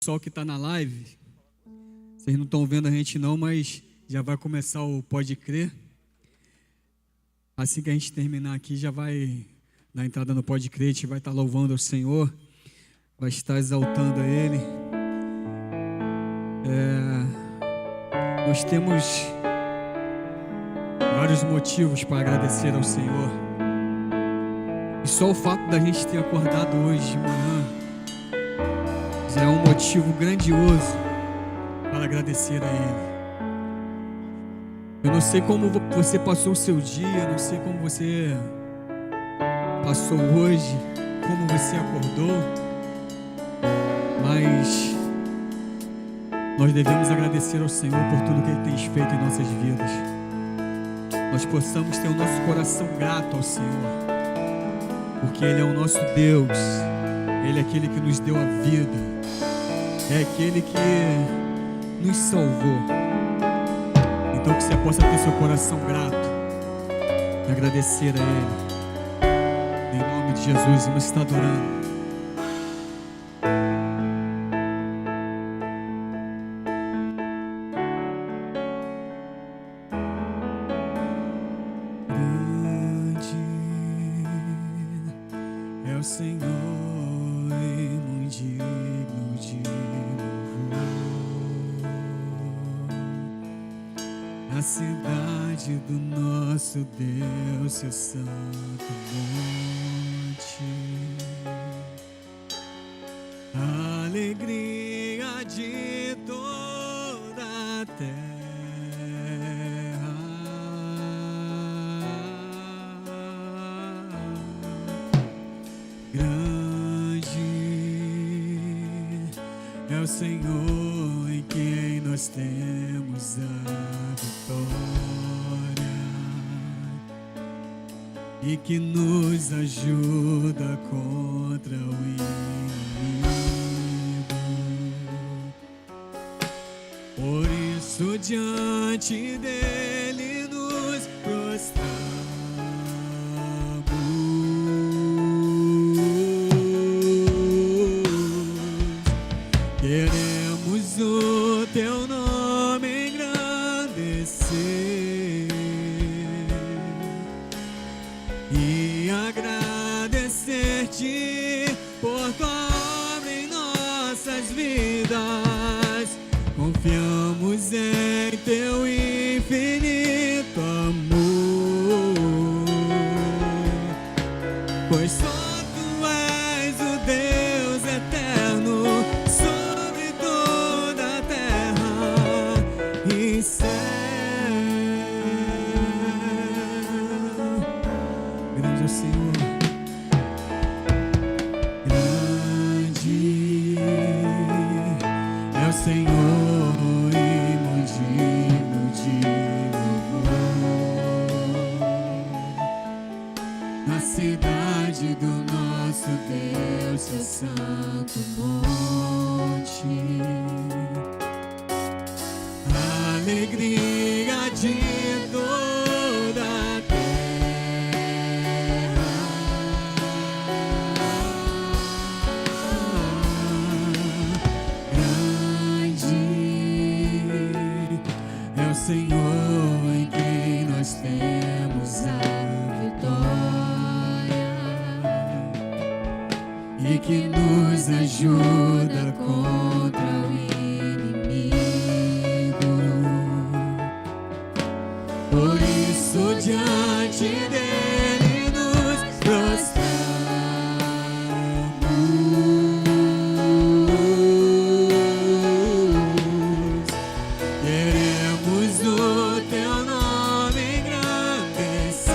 pessoal que está na live, vocês não estão vendo a gente não, mas já vai começar o Pode Crer. Assim que a gente terminar aqui, já vai na entrada no Pode Crer, a gente vai estar louvando ao Senhor, vai estar exaltando a Ele. Nós temos vários motivos para agradecer ao Senhor. E só o fato da gente ter acordado hoje de manhã já é um motivo grandioso para agradecer a Ele. Eu não sei como você passou o seu dia, não sei como você passou hoje, como você acordou, mas nós devemos agradecer ao Senhor por tudo que Ele tem feito em nossas vidas. Nós possamos ter o nosso coração grato ao Senhor, porque Ele é o nosso Deus, Ele é aquele que nos deu a vida, é aquele que nos salvou. Então que você possa ter seu coração grato e agradecer a Ele. Em nome de Jesus, vamos estar adorando. Grande é o Senhor e muito digno de a cidade do nosso Deus, seu santo monte, a alegria de toda a terra. Grande é o Senhor em quem nós temos a vitória e que nos ajuda contra o inimigo. Por isso diante dele nos prostramos. Queremos o teu nome engrandecer e agradecer-te por tua obra em nossas vidas. Confiamos em teu infinito amor, pois só tu és o Deus eterno sobre toda a terra e céu. Grande é o Senhor, grande é o Senhor e muito digno de louvor. Na cidade do nosso Deus, seu santo monte, a alegria de toda a terra. Grande é o Senhor em quem nós temos a vitória e que nos ajuda contra o inimigo. Por isso diante dele nos prostramos. Queremos o teu nome engrandecer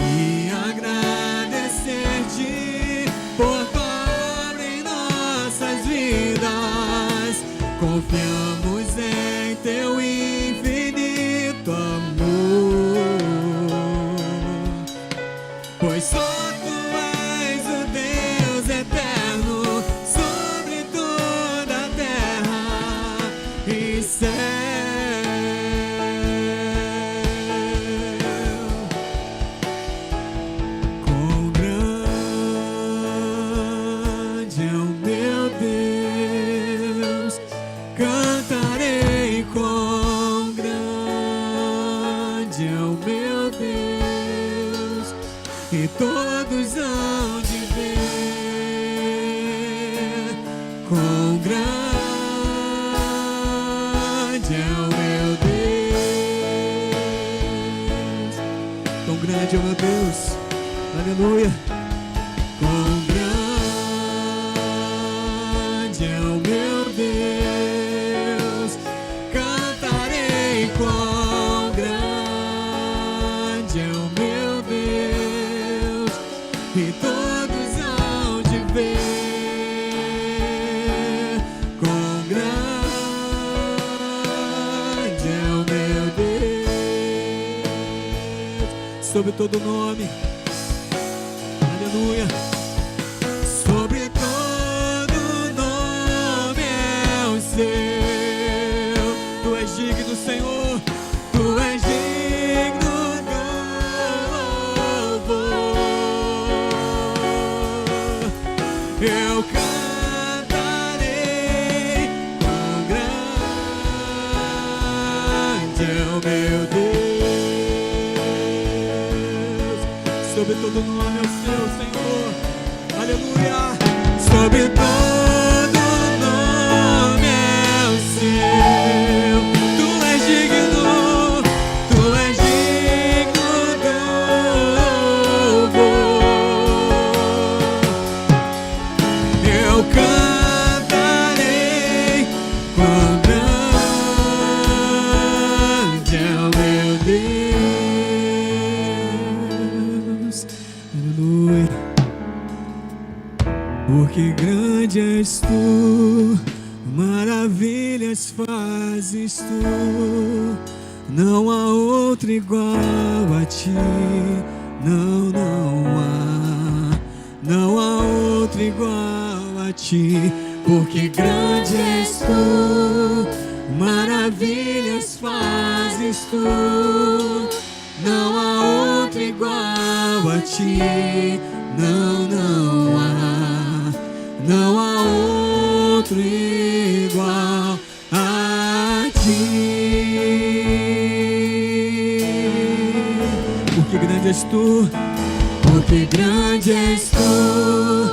e agradecer-te por tua obra em nossas vidas. Confiamos em teu infinito amor, pois só tu és o Deus eterno sobre toda a terra e céu. Com grande todos hão de ver quão grande é o meu Deus. Quão grande é o meu Deus. Aleluia. Quão grande é o meu Deus. Cantarei quão grande é o meu Deus. E todos hão de ver quão grande é o meu Deus. Sobre todo nome. Aleluia. Sobre todo nome é o seu. Tu és digno, Senhor. Tu és digno do louvor. Eu cantarei quão grande é o meu Deus. Sobre todo nome é o seu, Senhor. Aleluia. Sobre todo nome é o seu. Tu és digno, tu és digno do louvor. Eu cantarei quão grande é o meu Deus. Aleluia. Porque grande és tu, maravilhas fazes tu, não há outro igual a ti, não há outro igual a ti. Porque grande és tu, maravilhas fazes tu, não há outro igual a ti, não há outro igual a ti. Porque grande és tu, porque grande és tu,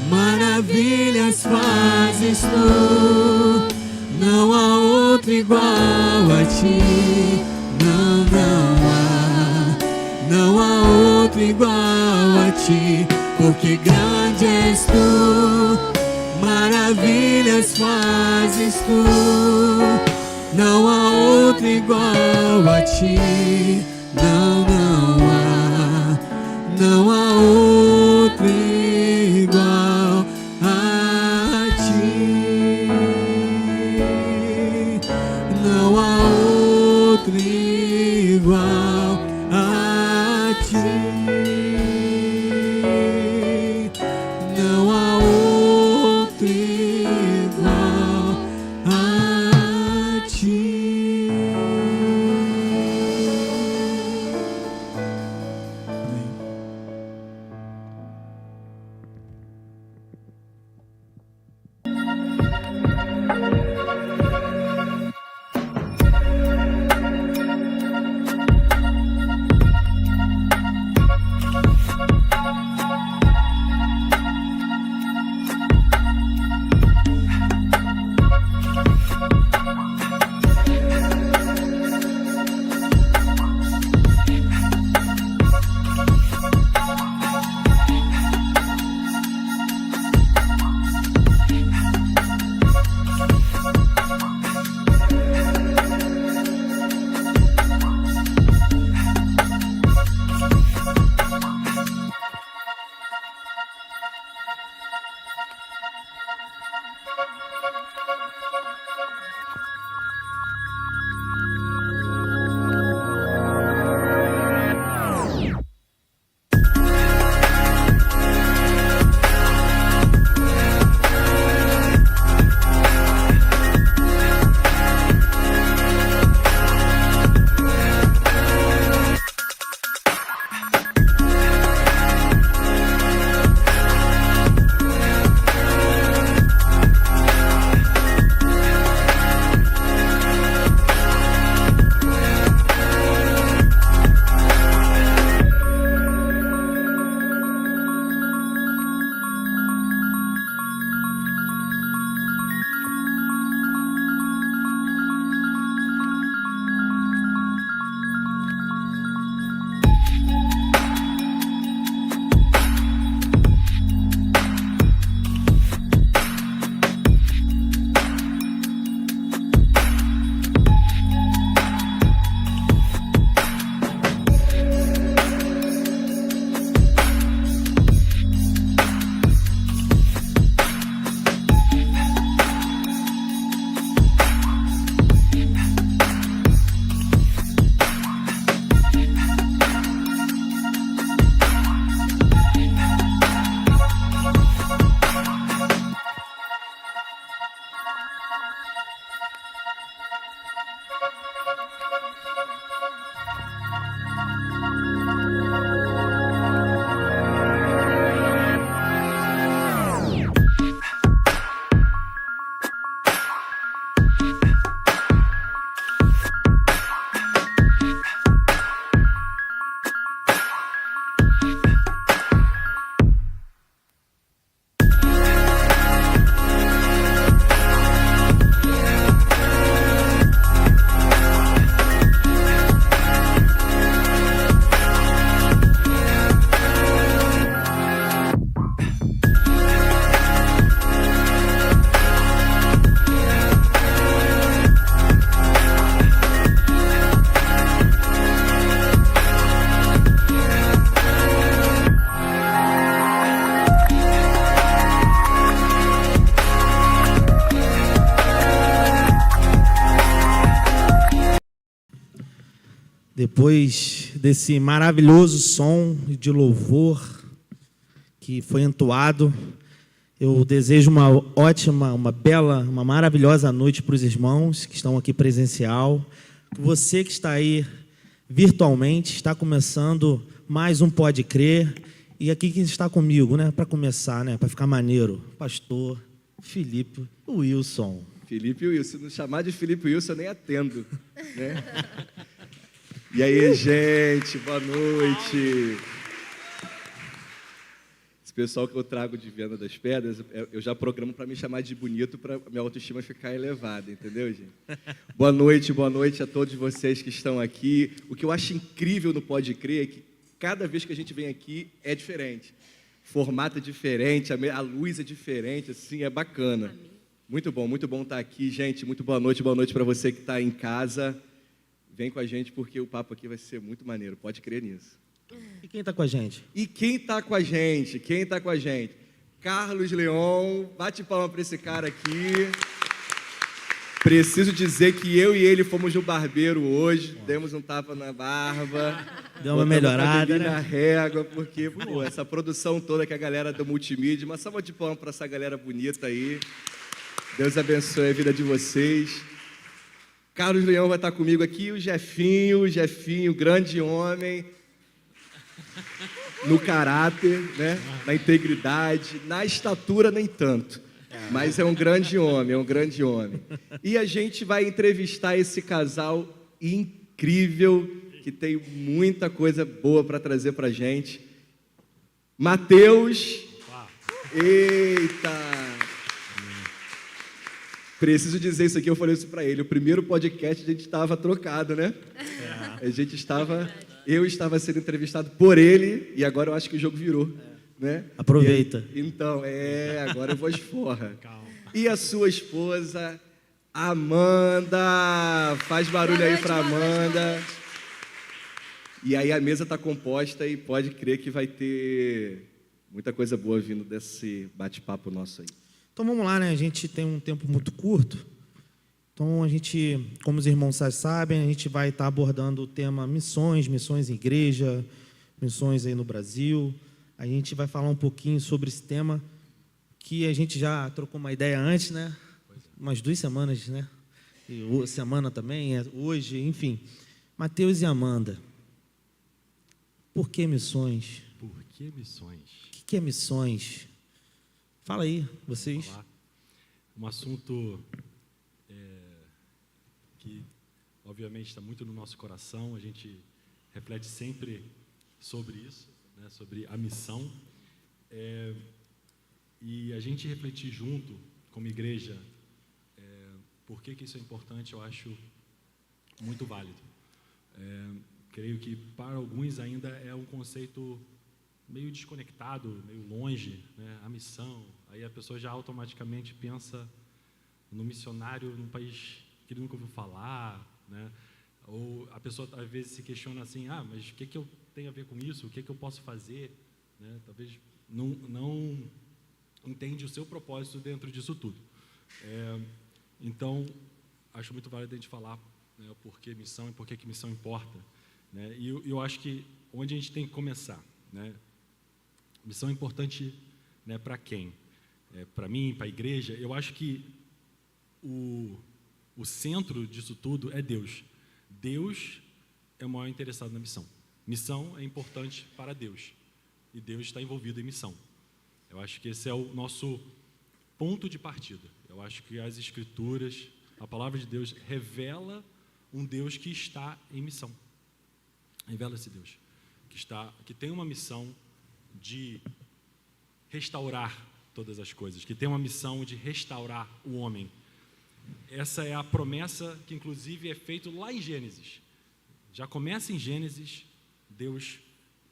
maravilhas fazes tu, não há outro igual a ti, não há outro igual a ti. Porque grande és tu, maravilhas fazes tu, não há outro igual a ti, não há outro igual a ti, não há outro igual a ti. Depois desse maravilhoso som de louvor que foi entoado, eu desejo uma ótima, uma bela, uma maravilhosa noite para os irmãos que estão aqui presencial. Você que está aí virtualmente, está começando mais um Pode Crer. E aqui quem está comigo, né, para começar, né, para ficar maneiro, pastor Felipe Wilson. Felipe Wilson, se não chamar de Felipe Wilson, eu nem atendo, né? E aí, gente, boa noite. Esse pessoal que eu trago de Viana das Pedras, eu já programo para me chamar de bonito, para minha autoestima ficar elevada, entendeu, gente? Boa noite a todos vocês que estão aqui. O que eu acho incrível no Pode Crer é que cada vez que a gente vem aqui é diferente. O formato é diferente, a luz é diferente, assim, é bacana. Amém. Muito bom estar aqui, gente. Muito boa noite para você que está em casa. Vem com a gente porque o papo aqui vai ser muito maneiro, pode crer nisso. E quem está com a gente? Quem está com a gente? Carlos Leon, bate palma para esse cara aqui. Preciso dizer que eu e ele fomos no barbeiro hoje, demos um tapa na barba. Deu uma melhorada, né? Na régua, porque pô, essa produção toda que a galera do multimídia, uma salva de palma para essa galera bonita aí. Deus abençoe a vida de vocês. Carlos Leão vai estar comigo aqui, o Jefinho, grande homem, no caráter, né? Na integridade, na estatura nem tanto, mas é um grande homem. E a gente vai entrevistar esse casal incrível, que tem muita coisa boa para trazer para a gente. Mateus, eita! Preciso dizer isso aqui, eu falei isso para ele. O primeiro podcast a gente estava trocado, né? Eu estava sendo entrevistado por ele e agora eu acho que o jogo virou, né? Aproveita. Então, agora eu vou esforra. Calma. E a sua esposa, Amanda, faz barulho aí para Amanda. E aí a mesa está composta e pode crer que vai ter muita coisa boa vindo desse bate-papo nosso aí. Então vamos lá, né? A gente tem um tempo muito curto. Então a gente, como os irmãos sabem, a gente vai estar abordando o tema missões em igreja, missões aí no Brasil. A gente vai falar um pouquinho sobre esse tema que a gente já trocou uma ideia antes, né? Umas 2 semanas, né? E semana também, hoje, enfim. Mateus e Amanda. Por que missões? Por que missões? O que é missões? Fala aí, vocês. Um assunto que, obviamente, está muito no nosso coração. A gente reflete sempre sobre isso, né, sobre a missão. E a gente refletir junto, como igreja, por que isso é importante, eu acho muito válido. Creio que, para alguns, ainda é um conceito meio desconectado, meio longe, né? A missão, aí a pessoa já automaticamente pensa no missionário num país que ele nunca ouviu falar, né? Ou a pessoa às vezes se questiona assim, mas o que eu tenho a ver com isso? O que eu posso fazer? Né? Talvez não entende o seu propósito dentro disso tudo. Então, acho muito válido a gente falar, né, o porquê missão e por que missão importa, né? E eu acho que onde a gente tem que começar, né? Missão é importante, né, para quem? Para mim, para a igreja. Eu acho que o centro disso tudo é Deus. Deus é o maior interessado na missão. Missão é importante para Deus. E Deus está envolvido em missão. Eu acho que esse é o nosso ponto de partida. Eu acho que as Escrituras, a palavra de Deus, revela um Deus que está em missão. Revela esse Deus que tem uma missão de restaurar todas as coisas, que tem uma missão de restaurar o homem. Essa é a promessa que, inclusive, é feita lá em Gênesis. Já começa em Gênesis, Deus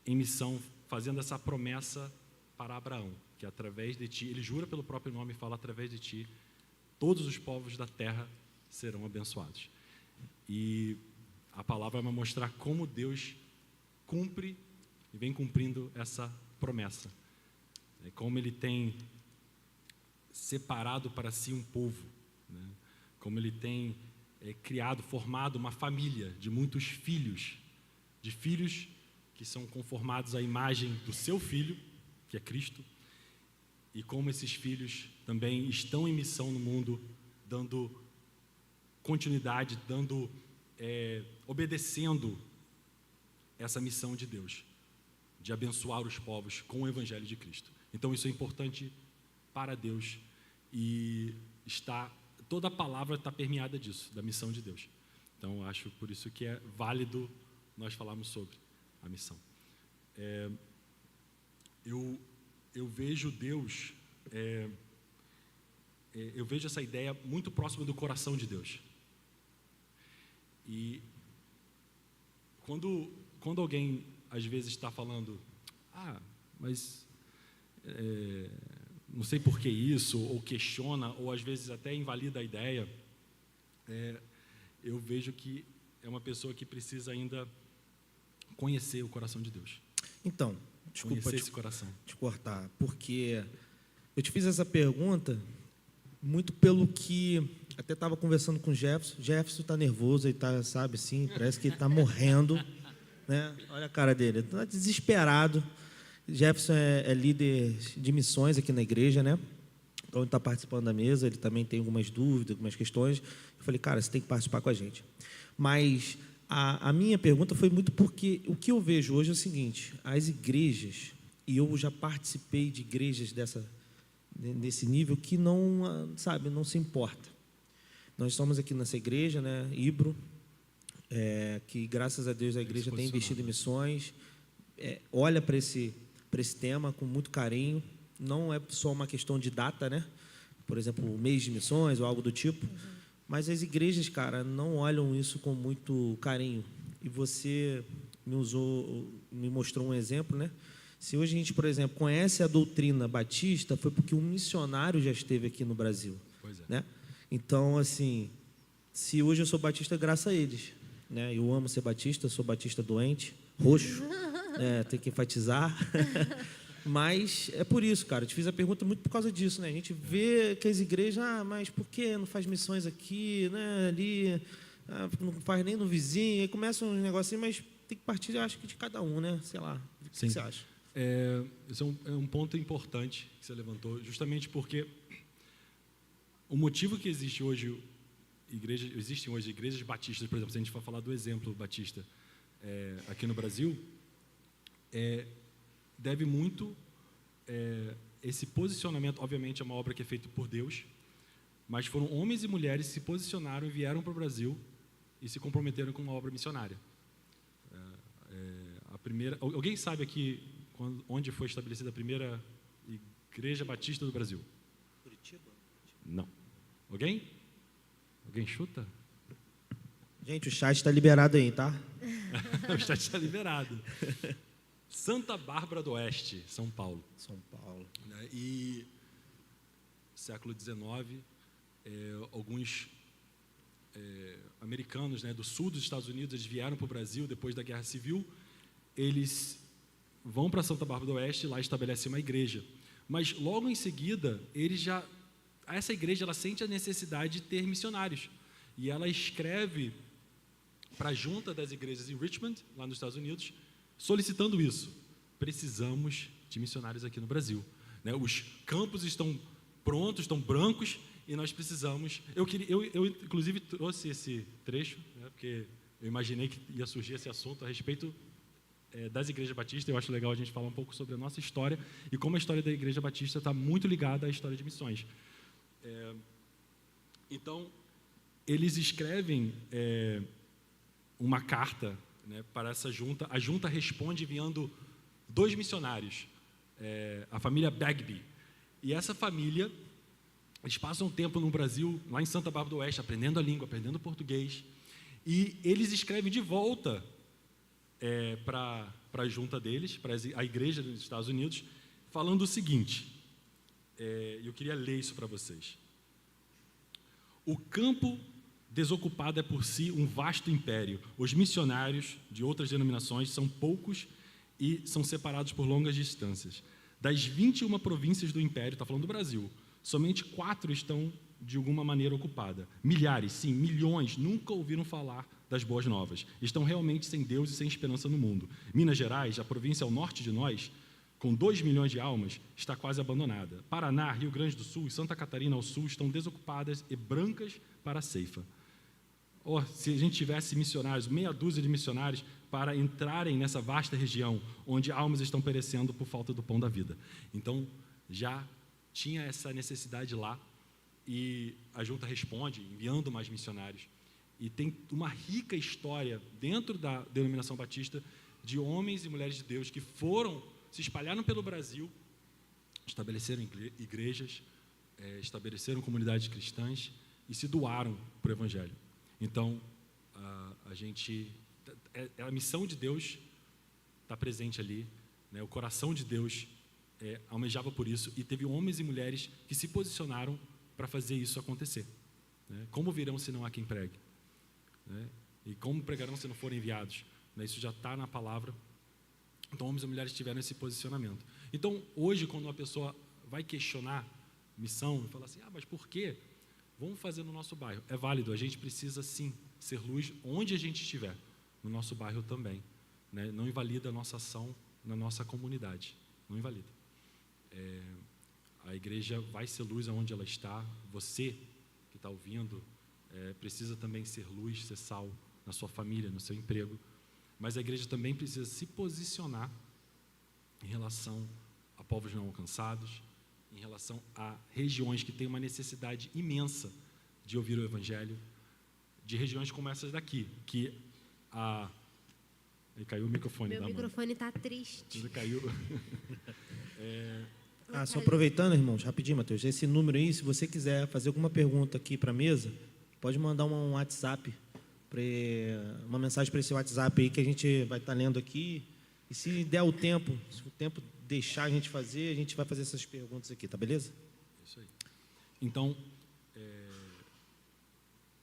em missão, fazendo essa promessa para Abraão, que através de ti, ele jura pelo próprio nome e fala, através de ti, todos os povos da terra serão abençoados. E a palavra vai mostrar como Deus cumpre e vem cumprindo essa promessa. Como ele tem separado para si um povo, né? Como ele tem criado, formado uma família de muitos filhos, de filhos que são conformados à imagem do seu Filho, que é Cristo, e como esses filhos também estão em missão no mundo, dando continuidade, obedecendo essa missão de Deus, de abençoar os povos com o Evangelho de Cristo. Então isso é importante para Deus e toda a palavra está permeada disso, da missão de Deus. Então acho por isso que é válido nós falarmos sobre a missão. Eu vejo Deus, eu vejo essa ideia muito próxima do coração de Deus. E quando alguém às vezes está falando, mas não sei por que isso, ou questiona, ou às vezes até invalida a ideia, eu vejo que é uma pessoa que precisa ainda conhecer o coração de Deus. Então, desculpa esse coração. te cortar, porque eu te fiz essa pergunta muito pelo que até estava conversando com o Jefferson. Jefferson está nervoso, ele está, sabe, assim, parece que ele está morrendo, né? Olha a cara dele, está desesperado. Jefferson é líder de missões aqui na igreja, né? Então ele está participando da mesa, ele também tem algumas dúvidas, algumas questões. Eu falei, cara, você tem que participar com a gente. Mas a minha pergunta foi muito porque o que eu vejo hoje é o seguinte: as igrejas, e eu já participei de igrejas nesse nível, que não, sabe, não se importa. Nós estamos aqui nessa igreja, né, Ibro, que graças a Deus a igreja tem investido em missões, olha para esse tema com muito carinho. Não é só uma questão de data, né? Por exemplo, o mês de missões ou algo do tipo. Mas as igrejas, cara, não olham isso com muito carinho. E você me mostrou um exemplo, né? Se hoje a gente, por exemplo, conhece a doutrina batista, foi porque um missionário já esteve aqui no Brasil. Pois é. Né? Então, assim, se hoje eu sou batista, é graças a eles. Né? Eu amo ser batista, sou batista doente, roxo, tem que enfatizar. Mas é por isso, cara, eu te fiz a pergunta muito por causa disso, né? A gente vê que as igrejas, mas por que não faz missões aqui, né? Ali, não faz nem no vizinho, aí começa um negocinho, mas tem que partir, eu acho que de cada um, né? Sei lá, o que você acha? Esse é um ponto importante que você levantou, justamente porque o motivo que existem hoje igrejas batistas, por exemplo, se a gente for falar do exemplo batista aqui no Brasil, deve muito esse posicionamento. Obviamente é uma obra que é feita por Deus, mas foram homens e mulheres que se posicionaram e vieram para o Brasil e se comprometeram com uma obra missionária. Alguém sabe aqui onde foi estabelecida a primeira igreja batista do Brasil? Curitiba? Não. Alguém chuta? Gente, o chat está liberado aí, tá? O chat está liberado. Santa Bárbara do Oeste, São Paulo. São Paulo. E século XIX, alguns americanos, né, do sul dos Estados Unidos, eles vieram para o Brasil depois da Guerra Civil. Eles vão para Santa Bárbara do Oeste, lá estabelecem uma igreja. Mas logo em seguida, essa igreja ela sente a necessidade de ter missionários. E ela escreve para a junta das igrejas em Richmond, lá nos Estados Unidos, solicitando isso. Precisamos de missionários aqui no Brasil. Né? Os campos estão prontos, estão brancos, e nós precisamos... Eu inclusive, trouxe esse trecho, né, porque eu imaginei que ia surgir esse assunto a respeito das igrejas batistas. Eu acho legal a gente falar um pouco sobre a nossa história e como a história da igreja batista está muito ligada à história de missões. Então, eles escrevem uma carta, né, para essa junta. A junta responde enviando 2 missionários, a família Bagby. E essa família, eles passam um tempo no Brasil, lá em Santa Bárbara do Oeste, aprendendo a língua, aprendendo português. E eles escrevem de volta para a junta deles, para a igreja dos Estados Unidos, falando o seguinte, eu queria ler isso para vocês. O campo desocupado é por si um vasto império. Os missionários de outras denominações são poucos e são separados por longas distâncias. Das 21 províncias do império, está falando do Brasil, somente 4 estão de alguma maneira ocupadas. Milhares, sim, milhões, nunca ouviram falar das boas novas. Estão realmente sem Deus e sem esperança no mundo. Minas Gerais, a província ao norte de nós, com 2 milhões de almas, está quase abandonada. Paraná, Rio Grande do Sul e Santa Catarina ao sul estão desocupadas e brancas para a ceifa. Se a gente tivesse missionários, meia dúzia de missionários, para entrarem nessa vasta região onde almas estão perecendo por falta do pão da vida. Então, já tinha essa necessidade lá e a junta responde, enviando mais missionários. E tem uma rica história dentro da denominação batista de homens e mulheres de Deus que se espalharam pelo Brasil, estabeleceram igrejas, estabeleceram comunidades cristãs e se doaram para o Evangelho. Então, a missão de Deus está presente ali, né? O coração de Deus almejava por isso, e teve homens e mulheres que se posicionaram para fazer isso acontecer. Né? Como virão se não há quem pregue? Né? E como pregarão se não forem enviados? Né? Isso já está na palavra. Então, homens e mulheres tiveram esse posicionamento. Então, hoje, quando uma pessoa vai questionar missão, e fala assim, mas por quê? Vamos fazer no nosso bairro. É válido, a gente precisa sim ser luz onde a gente estiver, no nosso bairro também. Né? Não invalida a nossa ação na nossa comunidade, não invalida. A igreja vai ser luz aonde ela está. Você que está ouvindo precisa também ser luz, ser sal na sua família, no seu emprego. Mas a igreja também precisa se posicionar em relação a povos não alcançados, em relação a regiões que têm uma necessidade imensa de ouvir o Evangelho, de regiões como essas daqui, que Aí caiu o microfone. Meu microfone está triste. Ele caiu. Só aproveitando, irmãos, rapidinho, Mateus, esse número aí, se você quiser fazer alguma pergunta aqui para a mesa, pode mandar um WhatsApp, uma mensagem para esse WhatsApp aí que a gente vai estar lendo aqui. E se der o tempo, se o tempo deixar a gente fazer, a gente vai fazer essas perguntas aqui, tá beleza? Isso aí.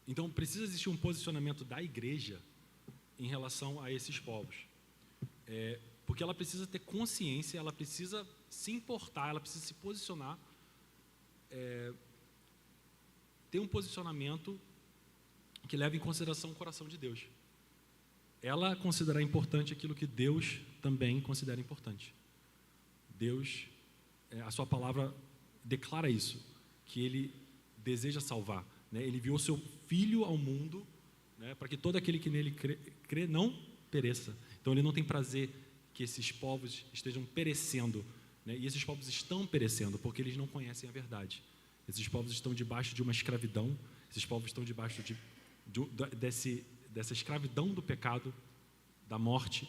Então precisa existir um posicionamento da igreja em relação a esses povos. Porque ela precisa ter consciência, ela precisa se importar, ela precisa se posicionar, ter um posicionamento que leve em consideração o coração de Deus. Ela considerar importante aquilo que Deus também considera importante. Deus, a sua palavra declara isso, que Ele deseja salvar. Né? Ele enviou seu Filho ao mundo, né, para que todo aquele que nele crê não pereça. Então Ele não tem prazer que esses povos estejam perecendo. Né? E esses povos estão perecendo porque eles não conhecem a verdade. Esses povos estão debaixo de uma escravidão, esses povos estão debaixo dessa escravidão do pecado, da morte,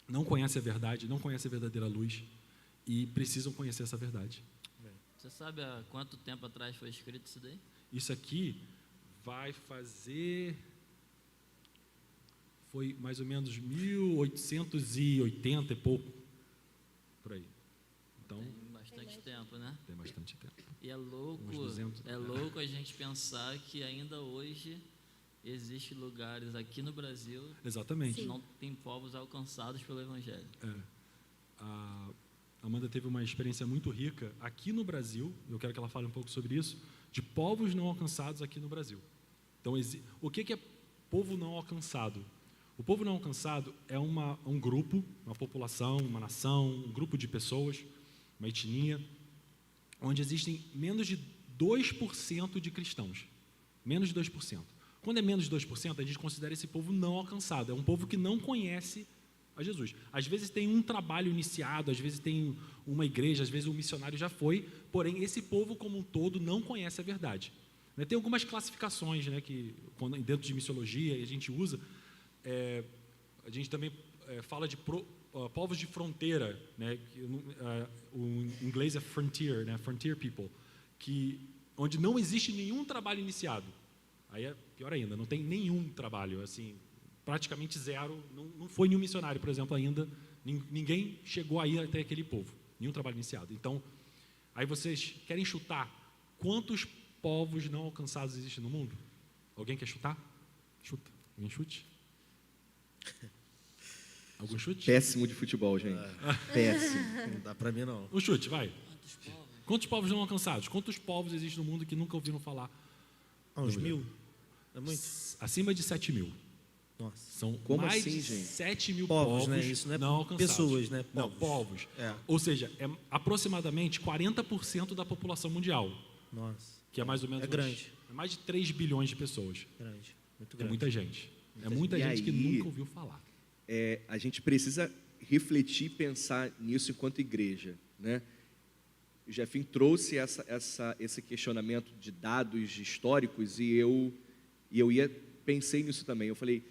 não conhecem a verdade, não conhecem a verdadeira luz e precisam conhecer essa verdade. Você sabe há quanto tempo atrás foi escrito isso daí? Isso aqui vai fazer... Foi mais ou menos 1880 e pouco, por aí. Então, tem bastante tempo, né? Tem bastante tempo. E é louco, louco a gente pensar que ainda hoje existem lugares aqui no Brasil Exatamente. que não tem povos alcançados pelo Evangelho. A Amanda teve uma experiência muito rica aqui no Brasil, eu quero que ela fale um pouco sobre isso, de povos não alcançados aqui no Brasil. Então, o que é povo não alcançado? O povo não alcançado é um grupo, uma população, uma nação, um grupo de pessoas, uma etnia, onde existem menos de 2% de cristãos. Menos de 2%. Quando é menos de 2%, a gente considera esse povo não alcançado. É um povo que não conhece a Jesus. Às vezes tem um trabalho iniciado, às vezes tem uma igreja, às vezes um missionário já foi, porém esse povo como um todo não conhece a verdade. Tem algumas classificações, né, que dentro de missiologia a gente usa. A gente também fala de povos de fronteira, né, o inglês é frontier, né, frontier people, onde não existe nenhum trabalho iniciado. Aí é pior ainda, não tem nenhum trabalho, assim, praticamente zero, não foi nenhum missionário, por exemplo, ainda, ninguém chegou aí até aquele povo, nenhum trabalho iniciado. Então, aí vocês querem chutar quantos povos não alcançados existem no mundo? Alguém quer chutar? Chuta. Alguém chute? Algum chute? Péssimo de futebol, gente. Péssimo. Não dá para mim, não. Um chute, vai. Quantos povos não alcançados? Quantos povos existem no mundo que nunca ouviram falar? Uns 1.000? É muito? Acima de 7 mil. Nossa. São Como mais assim, de gente? 7 mil Povos, povos né? Isso não é alcançados. pessoas, né? Não, Povos. povos. É. Ou seja, é aproximadamente 40% da população mundial, Nossa. que é mais ou menos grande. É mais de 3 bilhões de pessoas. Grande. Muito É grande. muita gente. É muita E gente que aí, nunca ouviu falar. A gente precisa refletir e pensar nisso enquanto igreja, né? O Jefinho trouxe esse questionamento de dados históricos e eu pensei nisso também. Eu falei,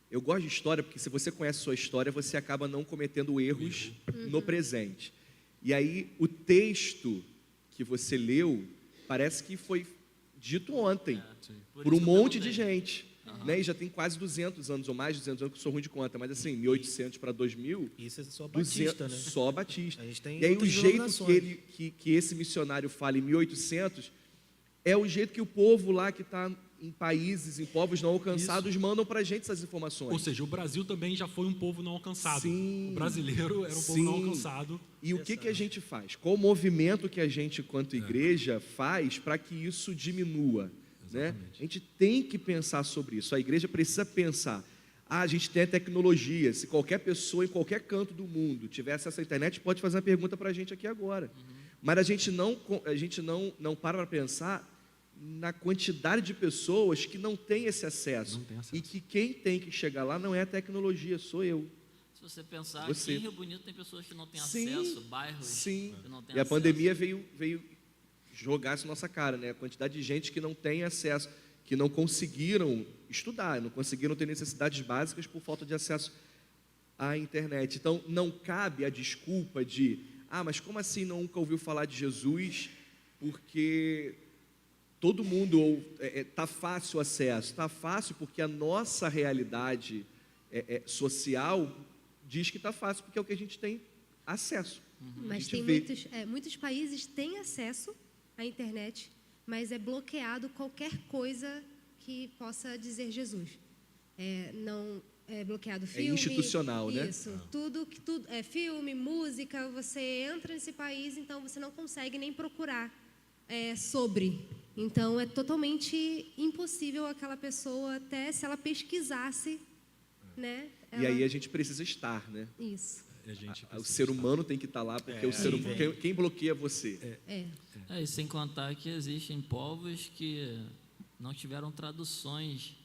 eu gosto de história porque se você conhece a sua história, você acaba não cometendo erros no presente. E aí, o texto que você leu parece que foi dito ontem por um monte de gente. Né? E já tem quase 200 anos, ou mais de 200 anos, que eu sou ruim de conta, mas assim, 1800 para 2000... Isso é só Batista, né? Só Batista. A gente tem E aí o outras jeito denominações. que esse missionário fala em 1800 é o jeito que o povo lá que está em países, em povos não alcançados, mandam para a gente essas informações. Ou seja, o Brasil também já foi um povo não alcançado. Sim. O brasileiro era um povo Sim. não alcançado. E o que a gente faz? Qual o movimento que a gente, enquanto igreja, faz para que isso diminua? Né? A gente tem que pensar sobre isso. A igreja precisa pensar. A gente tem a tecnologia. Se qualquer pessoa em qualquer canto do mundo tivesse essa internet, pode fazer uma pergunta para a gente aqui agora. Mas a gente não para pensar na quantidade de pessoas que não têm esse acesso. Não tem acesso. E que quem tem que chegar lá não é a tecnologia, sou eu. Se você pensar, Você. aqui em Rio Bonito tem pessoas que não têm Sim, acesso, bairros sim. que não têm E a acesso. pandemia veio jogar isso na nossa cara, né? A quantidade de gente que não tem acesso, que não conseguiram estudar, não conseguiram ter necessidades básicas por falta de acesso à internet. Então, não cabe a desculpa de, mas como assim nunca ouviu falar de Jesus? Porque todo mundo está fácil o acesso. Está fácil porque a nossa realidade social diz que está fácil, porque é o que a gente tem acesso. Mas tem muitos países têm acesso à internet, mas é bloqueado qualquer coisa que possa dizer Jesus. Não é bloqueado filme. É institucional, né? Isso. Tudo é filme, música. Você entra nesse país, então você não consegue nem procurar sobre. Então é totalmente impossível aquela pessoa, até se ela pesquisasse, né? E aí a gente precisa estar, né? Isso. O ser humano tem que estar lá, porque o ser humano, quem bloqueia você? E sem contar que existem povos que não tiveram traduções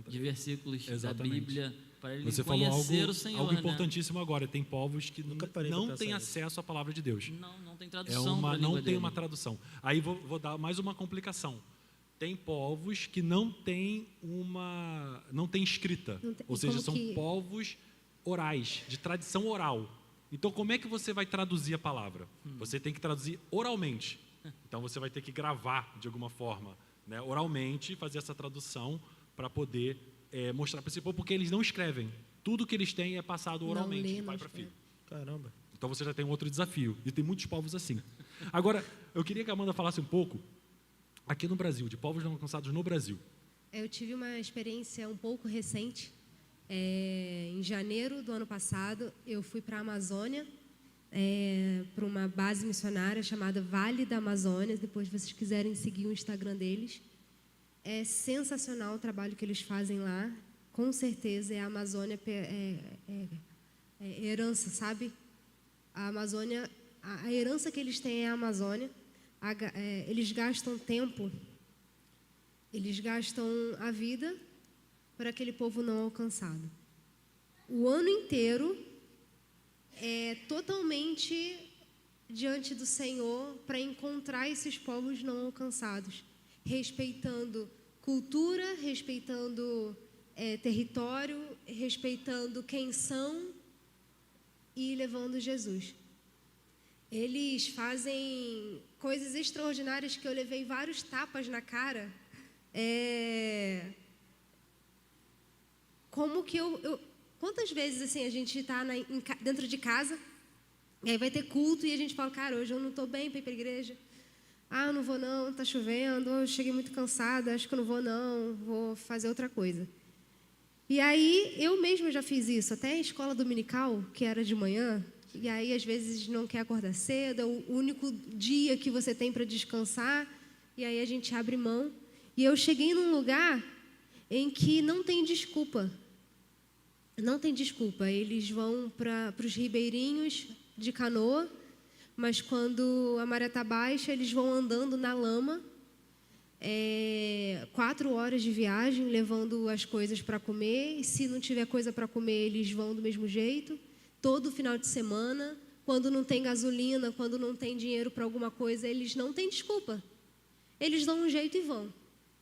de versículos Exatamente. da Bíblia para eles Você falou conhecer o Senhor, algo né? importantíssimo agora. Tem povos que Nunca parei pra não pensar têm nisso. acesso à palavra de Deus. Não tem tradução para a língua Não tem dele. uma tradução. Aí vou dar mais uma complicação. Tem povos que não têm escrita. Não tem- Ou e seja, como são que- povos orais, de tradição oral. Então, como é que você vai traduzir a palavra? Você tem que traduzir oralmente. Então, você vai ter que gravar de alguma forma, né, oralmente, fazer essa tradução para poder mostrar para esse povo, porque eles não escrevem. Tudo que eles têm é passado Não oralmente, lê, de pai não para filho. escreve. Caramba. Então você já tem um outro desafio. E tem muitos povos assim. Agora, eu queria que a Amanda falasse um pouco aqui no Brasil, de povos não alcançados no Brasil. Eu tive uma experiência um pouco recente. Em janeiro do ano passado, eu fui para a Amazônia, para uma base missionária chamada Vale da Amazônia. Depois, se vocês quiserem seguir o Instagram deles. É sensacional o trabalho que eles fazem lá. Com certeza, a Amazônia herança, sabe? A Amazônia, a herança que eles têm é a Amazônia. eles gastam tempo, eles gastam a vida para aquele povo não alcançado. O ano inteiro é totalmente diante do Senhor para encontrar esses povos não alcançados, respeitando cultura, respeitando território, respeitando quem são e levando Jesus. Eles fazem coisas extraordinárias que eu levei vários tapas na cara. Como que quantas vezes assim a gente está dentro de casa, e aí vai ter culto e a gente fala, cara, hoje eu não estou bem para ir para a igreja. Ah, eu não vou não, está chovendo, eu cheguei muito cansada, acho que eu não vou não, vou fazer outra coisa. E aí eu mesma já fiz isso, até a escola dominical, que era de manhã, e aí às vezes não quer acordar cedo, é o único dia que você tem para descansar, e aí a gente abre mão. E eu cheguei num lugar em que não tem desculpa. Não tem desculpa. Eles vão para os ribeirinhos de canoa, mas quando a maré está baixa, eles vão andando na lama, 4 horas de viagem, levando as coisas para comer. E se não tiver coisa para comer, eles vão do mesmo jeito. Todo final de semana, quando não tem gasolina, quando não tem dinheiro para alguma coisa, eles não têm desculpa. Eles dão um jeito e vão.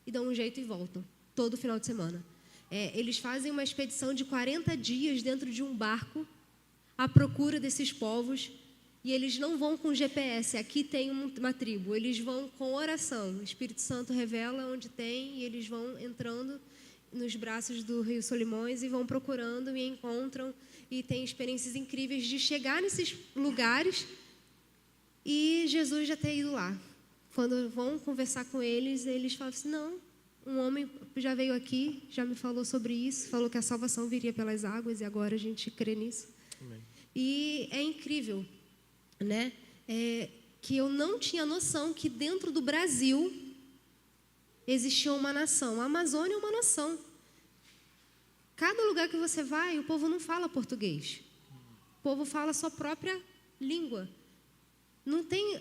E dão um jeito e voltam. Todo final de semana. Eles fazem uma expedição de 40 dias dentro de um barco à procura desses povos. E eles não vão com GPS. Aqui tem uma tribo. Eles vão com oração. O Espírito Santo revela onde tem e eles vão entrando nos braços do Rio Solimões e vão procurando e encontram e têm experiências incríveis de chegar nesses lugares e Jesus já ter ido lá. Quando vão conversar com eles, eles falam assim, não, um homem já veio aqui, já me falou sobre isso, falou que a salvação viria pelas águas e agora a gente crê nisso. Amém. E é incrível, né? Que eu não tinha noção que dentro do Brasil existia uma nação. A Amazônia é uma nação. Cada lugar que você vai, o povo não fala português. O povo fala a sua própria língua. Não tem,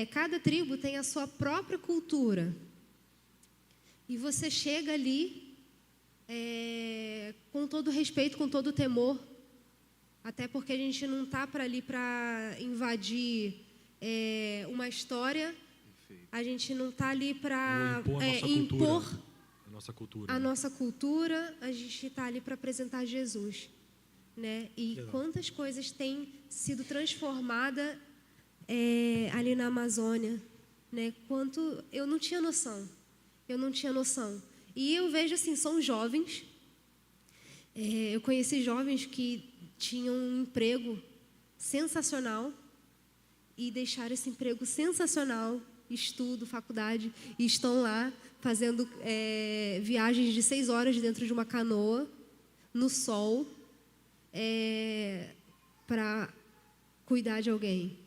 cada tribo tem a sua própria cultura. E você chega ali com todo respeito, com todo temor. Até porque a gente não está ali para invadir uma história. A gente não está ali para impor a nossa cultura. A gente está ali para apresentar Jesus, né? E quantas coisas têm sido transformadas ali na Amazônia, né? Quanto eu não tinha noção. E eu vejo assim, são jovens. Eu conheci jovens que tinham um emprego sensacional e deixaram esse emprego sensacional, estudo, faculdade, e estão lá fazendo viagens de 6 horas dentro de uma canoa, no sol, para cuidar de alguém,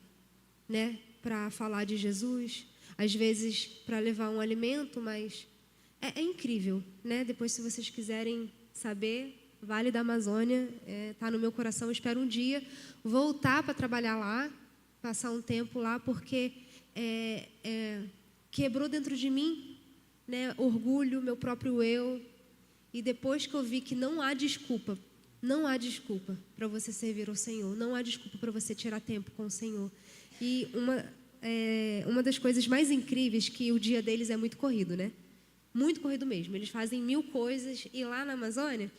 né? Para falar de Jesus, às vezes para levar um alimento, mas é incrível, né? Depois, se vocês quiserem saber, Vale da Amazônia está no meu coração. Eu espero um dia voltar para trabalhar lá, passar um tempo lá, porque quebrou dentro de mim, né, orgulho, meu próprio eu. E depois que eu vi que não há desculpa para você servir ao Senhor, não há desculpa para você tirar tempo com o Senhor. E uma das coisas mais incríveis, que o dia deles é muito corrido, né? Muito corrido mesmo. Eles fazem 1000 coisas e lá na Amazônia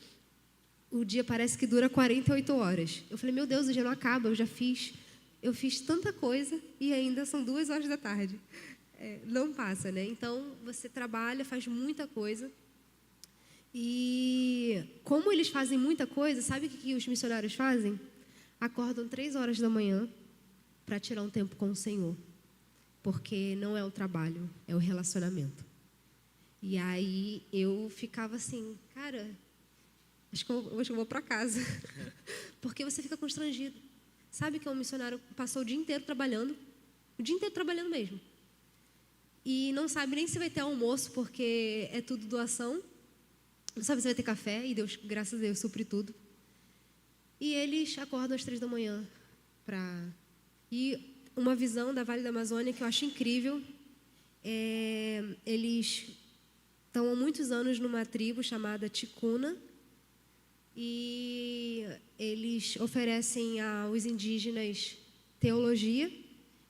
o dia parece que dura 48 horas. Eu falei, meu Deus, o dia não acaba, eu fiz tanta coisa e ainda são 2 horas da tarde. Não passa, né? Então, você trabalha, faz muita coisa. E como eles fazem muita coisa, sabe o que os missionários fazem? Acordam 3 horas da manhã para tirar um tempo com o Senhor. Porque não é o trabalho, é o relacionamento. E aí eu ficava assim, cara, acho que eu vou para casa. Porque você fica constrangido. Sabe que um missionário passou o dia inteiro trabalhando mesmo. E não sabe nem se vai ter almoço, porque é tudo doação. Não sabe se vai ter café, e Deus, graças a Deus, supre tudo. E eles acordam às 3 da manhã. E uma visão da Vale da Amazônia que eu acho incrível. Eles estão há muitos anos numa tribo chamada Ticuna, e eles oferecem aos indígenas teologia.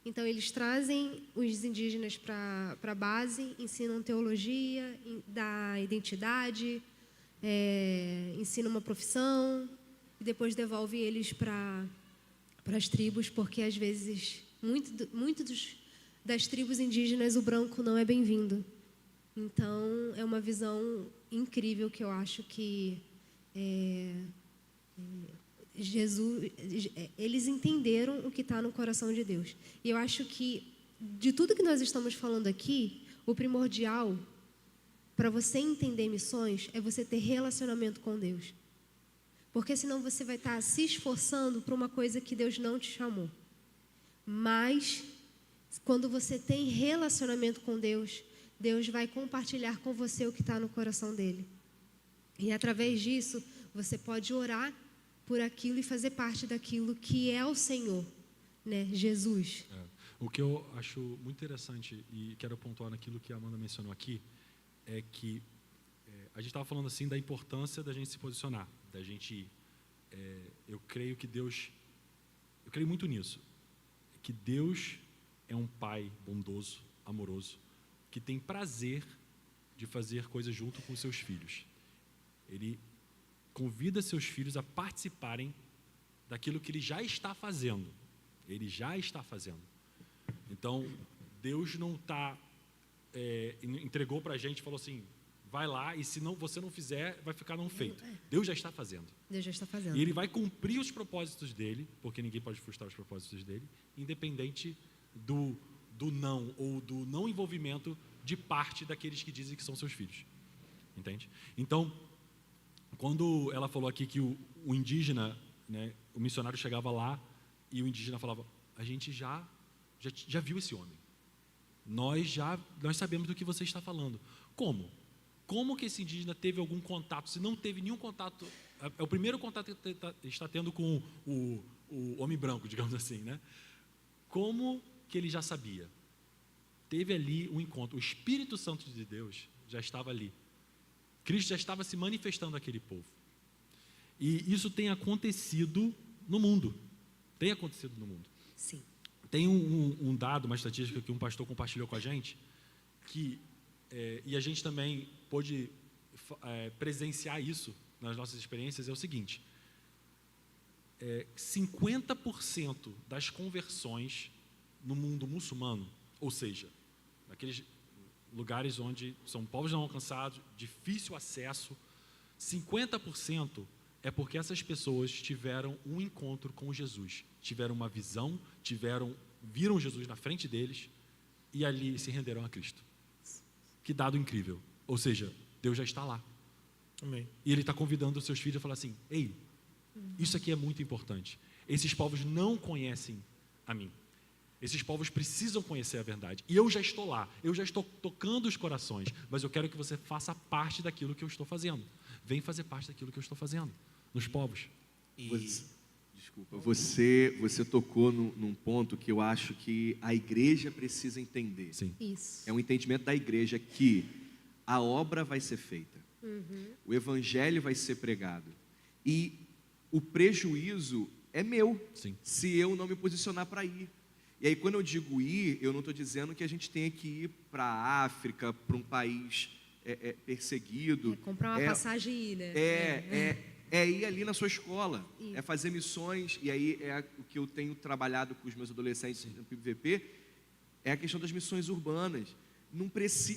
Então, eles trazem os indígenas para a base, ensinam teologia, da identidade, ensinam uma profissão, e depois devolve eles para as tribos, porque, às vezes, das tribos indígenas, o branco não é bem-vindo. Então, é uma visão incrível que eu acho que eles entenderam o que está no coração de Deus. E eu acho que, de tudo que nós estamos falando aqui, o primordial para você entender missões é você ter relacionamento com Deus. Porque senão você vai estar se esforçando para uma coisa que Deus não te chamou. Mas, quando você tem relacionamento com Deus, Deus vai compartilhar com você o que está no coração dele. E, através disso, você pode orar por aquilo e fazer parte daquilo que é o Senhor, né? Jesus. O que eu acho muito interessante, e quero pontuar naquilo que a Amanda mencionou aqui, é que a gente estava falando assim da importância da gente se posicionar, da gente ir. Eu creio muito nisso, que Deus é um Pai bondoso, amoroso, que tem prazer de fazer coisas junto com os seus filhos. Ele convida seus filhos a participarem daquilo que ele já está fazendo. Ele já está fazendo. Então, Deus não entregou para a gente e falou assim, vai lá, e se você não fizer, vai ficar não feito. Deus já está fazendo. Deus já está fazendo. E ele vai cumprir os propósitos dele, porque ninguém pode frustrar os propósitos dele, independente do não, ou do não envolvimento de parte daqueles que dizem que são seus filhos. Entende? Então, quando ela falou aqui que o indígena, né, o missionário chegava lá e o indígena falava, a gente já viu esse homem. Nós sabemos do que você está falando. Como? Como que esse indígena teve algum contato? Se não teve nenhum contato, é o primeiro contato que ele está tendo com o homem branco, digamos assim, né? Como que ele já sabia? Teve ali um encontro. O Espírito Santo de Deus já estava ali. Cristo já estava se manifestando àquele povo. E isso tem acontecido no mundo. Tem acontecido no mundo. Sim. Tem um dado, uma estatística que um pastor compartilhou com a gente, e a gente também pôde presenciar isso nas nossas experiências, é o seguinte: 50% das conversões no mundo muçulmano, ou seja, naqueles lugares onde são povos não alcançados, difícil acesso, 50% é porque essas pessoas tiveram um encontro com Jesus, tiveram uma visão, viram Jesus na frente deles e ali se renderam a Cristo. Que dado incrível! Ou seja, Deus já está lá. Amém. E Ele está convidando os seus filhos a falar assim, ei, isso aqui é muito importante. Esses povos não conhecem a mim. Esses povos precisam conhecer a verdade. E eu já estou lá, eu já estou tocando os corações, mas eu quero que você faça parte daquilo que eu estou fazendo. Vem fazer parte daquilo que eu estou fazendo, nos povos. Desculpa, você tocou num ponto que eu acho que a igreja precisa entender. Sim. Isso. É um entendimento da igreja que a obra vai ser feita, o evangelho vai ser pregado, e o prejuízo é meu, Sim. se eu não me posicionar para ir. E aí, quando eu digo ir, eu não estou dizendo que a gente tenha que ir para a África, para um país perseguido. Comprar uma passagem e ir, né? É ir ali na sua escola, Isso. é fazer missões, e aí é o que eu tenho trabalhado com os meus adolescentes no PVP, é a questão das missões urbanas. Não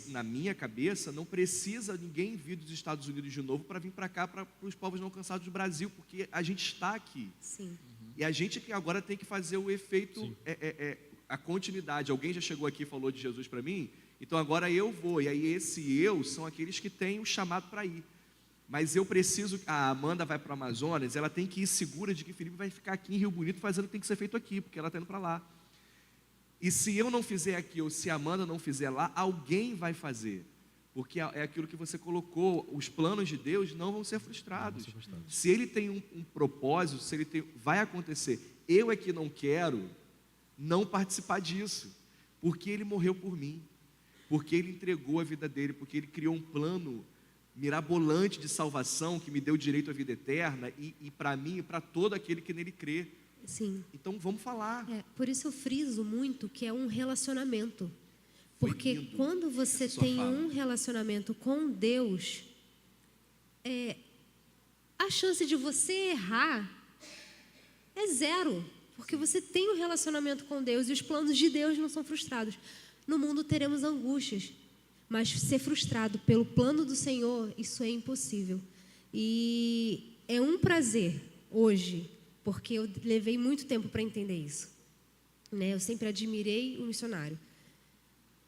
na minha cabeça, não precisa ninguém vir dos Estados Unidos de novo para vir para cá, para os povos não alcançados do Brasil, porque a gente está aqui. Sim. E a gente que agora tem que fazer o efeito, a continuidade. Alguém já chegou aqui e falou de Jesus para mim, então agora eu vou, e aí esse eu são aqueles que têm o chamado para ir. Mas eu preciso, a Amanda vai para o Amazonas, ela tem que ir segura de que Felipe vai ficar aqui em Rio Bonito fazendo o que tem que ser feito aqui, porque ela está indo para lá. E se eu não fizer aqui, ou se a Amanda não fizer lá, alguém vai fazer. Porque é aquilo que você colocou, os planos de Deus não vão ser frustrados. Se Ele tem um propósito, vai acontecer. Eu é que não quero, não participar disso, porque Ele morreu por mim, porque Ele entregou a vida dele, porque Ele criou um plano mirabolante de salvação que me deu direito à vida eterna e para mim e para todo aquele que nele crê. Sim. Então vamos falar. Por isso eu friso muito que é um relacionamento. Foi Porque lindo quando você essa sua tem fala. um relacionamento com Deus, a chance de você errar é zero. Porque você tem um relacionamento com Deus e os planos de Deus não são frustrados. No mundo teremos angústias, mas ser frustrado pelo plano do Senhor, isso é impossível. E é um prazer hoje, porque eu levei muito tempo para entender isso, né? Eu sempre admirei o missionário.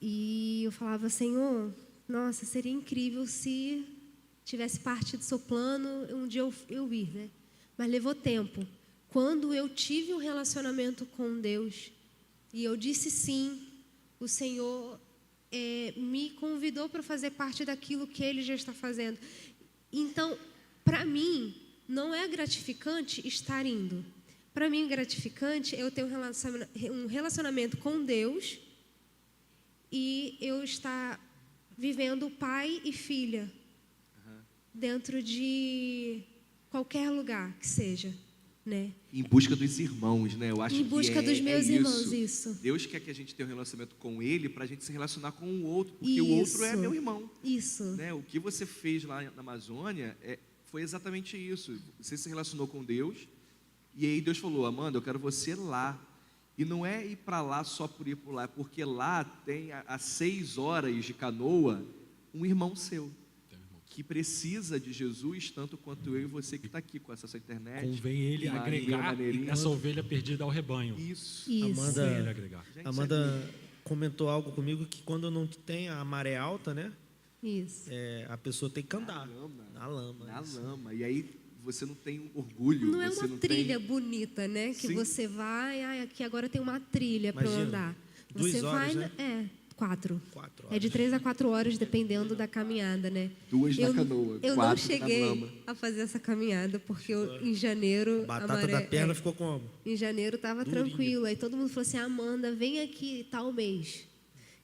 E eu falava, Senhor, nossa, seria incrível se tivesse parte do seu plano, um dia eu ir, né? Mas levou tempo. Quando eu tive um relacionamento com Deus e eu disse sim, o Senhor me convidou para fazer parte daquilo que Ele já está fazendo. Então, para mim, não é gratificante estar indo. Para mim, gratificante é eu ter um relacionamento com Deus e eu estar vivendo pai e filha dentro de qualquer lugar que seja, né? Em busca dos irmãos, né? Eu acho Em busca dos meus irmãos, isso. Deus quer que a gente tenha um relacionamento com Ele para a gente se relacionar com o outro, porque Isso. o outro é meu irmão. Isso. Né? O que você fez lá na Amazônia foi exatamente isso. Você se relacionou com Deus e aí Deus falou, Amanda, eu quero você lá. E não é ir para lá só por ir por lá, porque lá tem a 6 horas de canoa um irmão seu que precisa de Jesus tanto quanto eu e você que está aqui com essa internet. Convém ele Maria, agregar maneirinha. essa ovelha perdida ao rebanho. Isso. Isso. Convém ele agregar. Gente, Amanda comentou algo comigo que quando não tem a maré alta, né? Isso. A pessoa tem que andar Na na lama. na isso. lama. E aí você não tem orgulho. Não é você uma não trilha tem... bonita, né? Que Sim. você vai, aqui agora tem uma trilha para eu Imagina, andar. 2 Você horas, vai, né? 4. 4 É de 3 a 4 horas, dependendo da caminhada, né? 2 na canoa, Eu 4 não na cheguei lama. a fazer essa caminhada, porque em janeiro a Batata maré, da perna ficou como? em janeiro estava Durinha. tranquilo. Aí todo mundo falou assim, Amanda, vem aqui tal mês,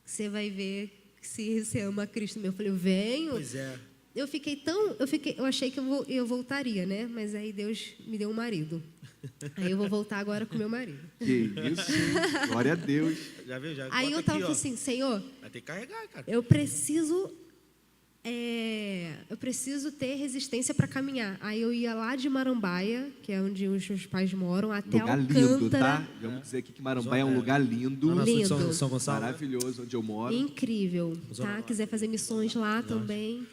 que você vai ver se você ama Cristo mesmo. Eu falei, eu venho. Pois é. Eu achei que eu voltaria, né? Mas aí Deus me deu um marido. Aí eu vou voltar agora com meu marido. Que isso, glória a Deus. Já viu? Já Aí bota eu tava aqui, ó. assim, Senhor, Vai ter que carregar, cara. eu preciso ter resistência para caminhar. Aí eu ia lá de Marambaia, que é onde os meus pais moram, até Lugar lindo, Alcântara. tá? Vamos dizer aqui que Marambaia é um lugar lindo, Lá na Lindo. sul de São Gonçalo. maravilhoso, onde eu moro. Incrível, Zona tá? Norte. Quiser fazer missões lá também.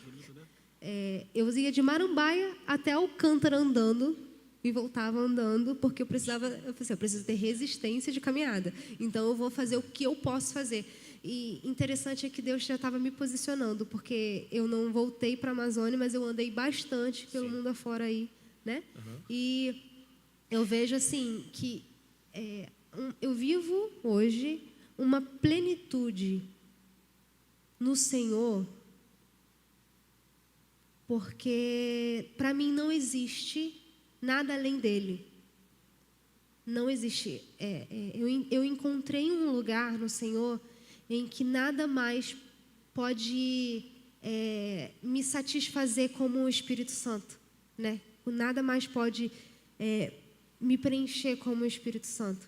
Eu ia de Marambaia até Alcântara andando e voltava andando, porque eu falei assim, eu preciso ter resistência de caminhada. Então eu vou fazer o que eu posso fazer. E interessante é que Deus já estava me posicionando, porque eu não voltei para a Amazônia, mas eu andei bastante pelo mundo afora aí, né? E eu vejo assim que eu vivo hoje uma plenitude no Senhor, porque para mim não existe nada além dele. Não existe. Eu encontrei um lugar no Senhor em que nada mais pode me satisfazer como o Espírito Santo, né? Nada mais pode me preencher como o Espírito Santo.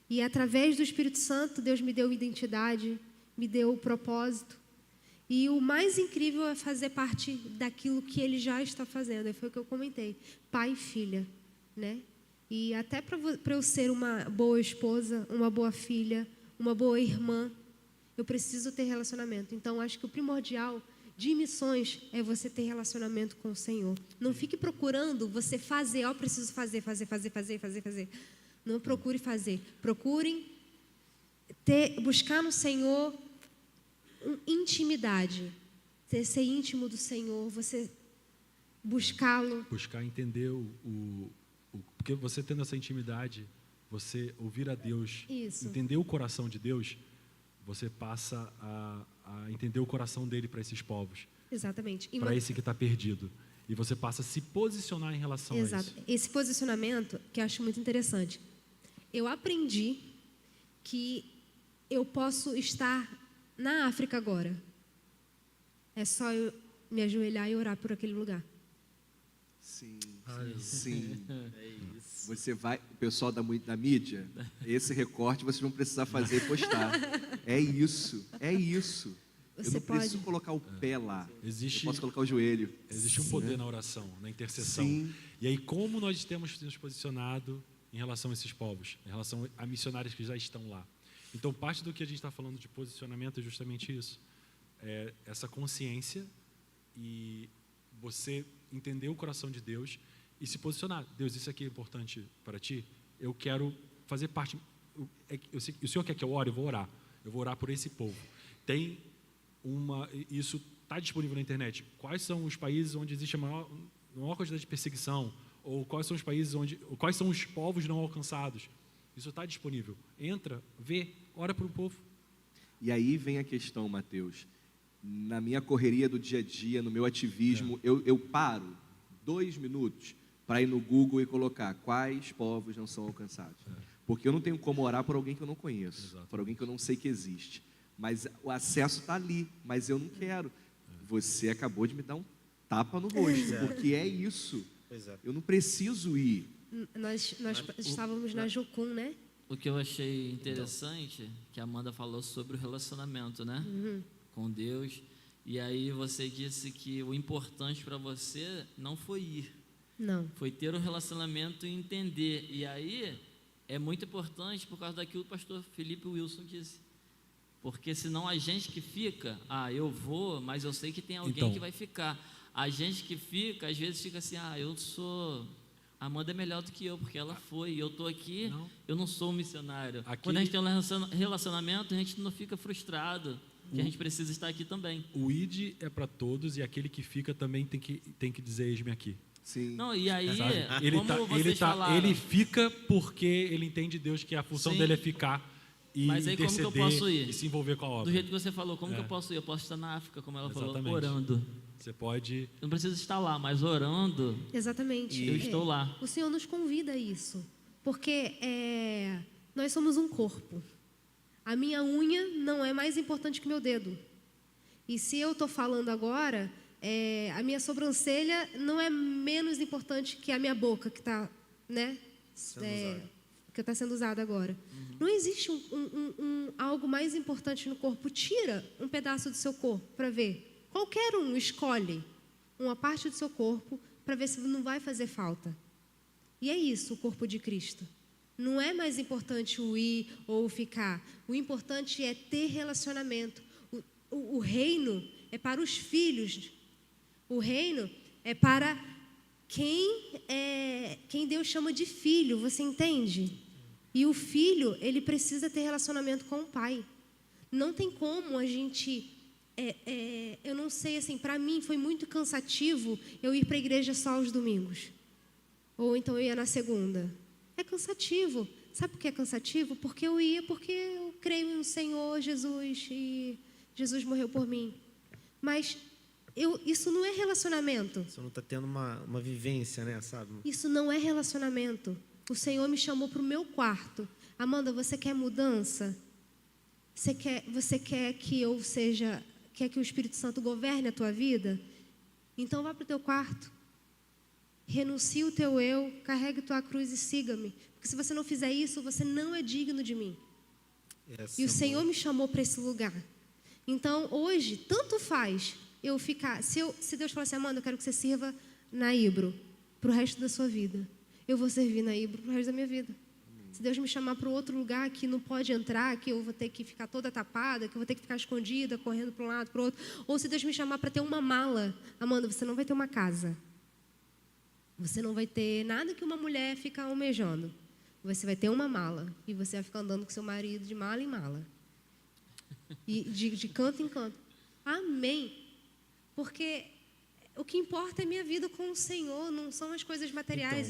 E através do Espírito Santo, Deus me deu identidade, me deu o propósito. E o mais incrível é fazer parte daquilo que Ele já está fazendo. E foi o que eu comentei. Pai e filha, né? E até para eu ser uma boa esposa, uma boa filha, uma boa irmã, eu preciso ter relacionamento. Então, acho que o primordial de missões é você ter relacionamento com o Senhor. Não fique procurando você fazer, eu preciso fazer. Não procure fazer. Procurem buscar no Senhor intimidade. Ser íntimo do Senhor, você buscá-lo. Buscar entender porque você tendo essa intimidade, você ouvir a Deus, Isso. entender o coração de Deus, você passa a entender o coração dele para esses povos, Exatamente. para esse que está perdido. E você passa a se posicionar em relação a Exato. isso. Esse posicionamento que eu acho muito interessante. Eu aprendi que eu posso estar na África agora. É só eu me ajoelhar e orar por aquele lugar. Sim, sim. Você vai, o pessoal da mídia, esse recorte vocês vão precisar fazer e postar. É isso. Eu Você não preciso pode. colocar o pé lá. Eu Existe, posso colocar o joelho. existe um poder na oração, na intercessão. Sim. E aí, como nós temos nos posicionado em relação a esses povos, em relação a missionários que já estão lá? Então, parte do que a gente está falando de posicionamento é justamente isso. É essa consciência e você entender o coração de Deus e se posicionar. Deus, isso aqui é importante para ti? Eu quero fazer parte. O Senhor quer que eu ore? Eu vou orar. Eu vou orar por esse povo. Tem isso está disponível na internet. Quais são os países onde existe a maior quantidade de perseguição? Ou quais são os países quais são os povos não alcançados? Isso está disponível. Entra, vê, ora para o povo. E aí vem a questão, Mateus. Na minha correria do dia a dia, no meu ativismo, eu paro 2 minutos para ir no Google e colocar quais povos não são alcançados. Porque eu não tenho como orar por alguém que eu não conheço, Exato. por alguém que eu não sei que existe. Mas o acesso está ali, mas eu não quero. Você acabou de me dar um tapa no rosto, porque é isso. Pois é. Eu não preciso ir. Nós estávamos na Jocum, né? O que eu achei interessante, que a Amanda falou sobre o relacionamento, né? Com Deus. E aí você disse que o importante para você não foi ir, Não. foi ter um relacionamento e entender. E aí é muito importante por causa daquilo que o pastor Felipe Wilson disse. Porque senão a gente que fica, eu vou, mas eu sei que tem alguém Então. que vai ficar. A gente que fica, às vezes fica assim, a Amanda é melhor do que eu, porque ela foi, e eu estou aqui, Não. eu não sou um missionário. Aqui- Quando a gente tem um relacionamento, a gente não fica frustrado, que a gente precisa estar aqui também. O ID é para todos e aquele que fica também tem que dizer eis-me aqui. Sim. Não, e aí, Sabe? como vocês falaram, ele fica porque ele entende Deus que a função Sim. dele é ficar e Mas aí como que eu interceder posso ir? e se envolver com a obra. do jeito que você falou, como que É. eu posso ir? Eu posso estar na África, como ela falou, Exatamente. orando. Você pode. Eu não preciso estar lá, mas orando, Exatamente. eu estou lá. O Senhor nos convida a isso, porque nós somos um corpo. A minha unha não é mais importante que meu dedo. E se eu estou falando agora, a minha sobrancelha não é menos importante que a minha boca, que está, né, que está sendo usada agora. Não existe algo mais importante no corpo. Tira um pedaço do seu corpo para ver. Qualquer um escolhe uma parte do seu corpo para ver se não vai fazer falta. E é isso, o corpo de Cristo. Não é mais importante o ir ou o ficar. O importante é ter relacionamento. O reino é para os filhos. O reino é para quem Deus chama de filho, você entende? E o filho, ele precisa ter relacionamento com o pai. Não tem como a gente... eu não sei, assim, para mim foi muito cansativo eu ir para a igreja só aos domingos. Ou então eu ia na segunda. É cansativo. Sabe por que é cansativo? Porque eu ia porque eu creio no Senhor Jesus e Jesus morreu por mim. Mas isso não é relacionamento. Você não está tendo uma vivência, né, sabe? Isso não é relacionamento. O Senhor me chamou para o meu quarto. Amanda, você quer mudança? Você quer que eu seja... Quer que o Espírito Santo governe a tua vida? Então vá para o teu quarto. Renuncie o teu eu, carregue tua cruz e siga-me. Porque se você não fizer isso, você não é digno de mim. E o Senhor me chamou para esse lugar. Então, hoje, tanto faz eu ficar... Se Deus falar assim, Amanda, eu quero que você sirva na Ibro para o resto da sua vida. Eu vou servir na Ibro para o resto da minha vida. Se Deus me chamar para um outro lugar que não pode entrar, que eu vou ter que ficar toda tapada, que eu vou ter que ficar escondida, correndo para um lado, para o outro. Ou se Deus me chamar para ter uma mala. Amanda, você não vai ter uma casa. Você não vai ter nada que uma mulher fica almejando. Você vai ter uma mala. E você vai ficar andando com seu marido de mala em mala. E de canto em canto. Amém. Porque o que importa é minha vida com o Senhor, não são as coisas materiais.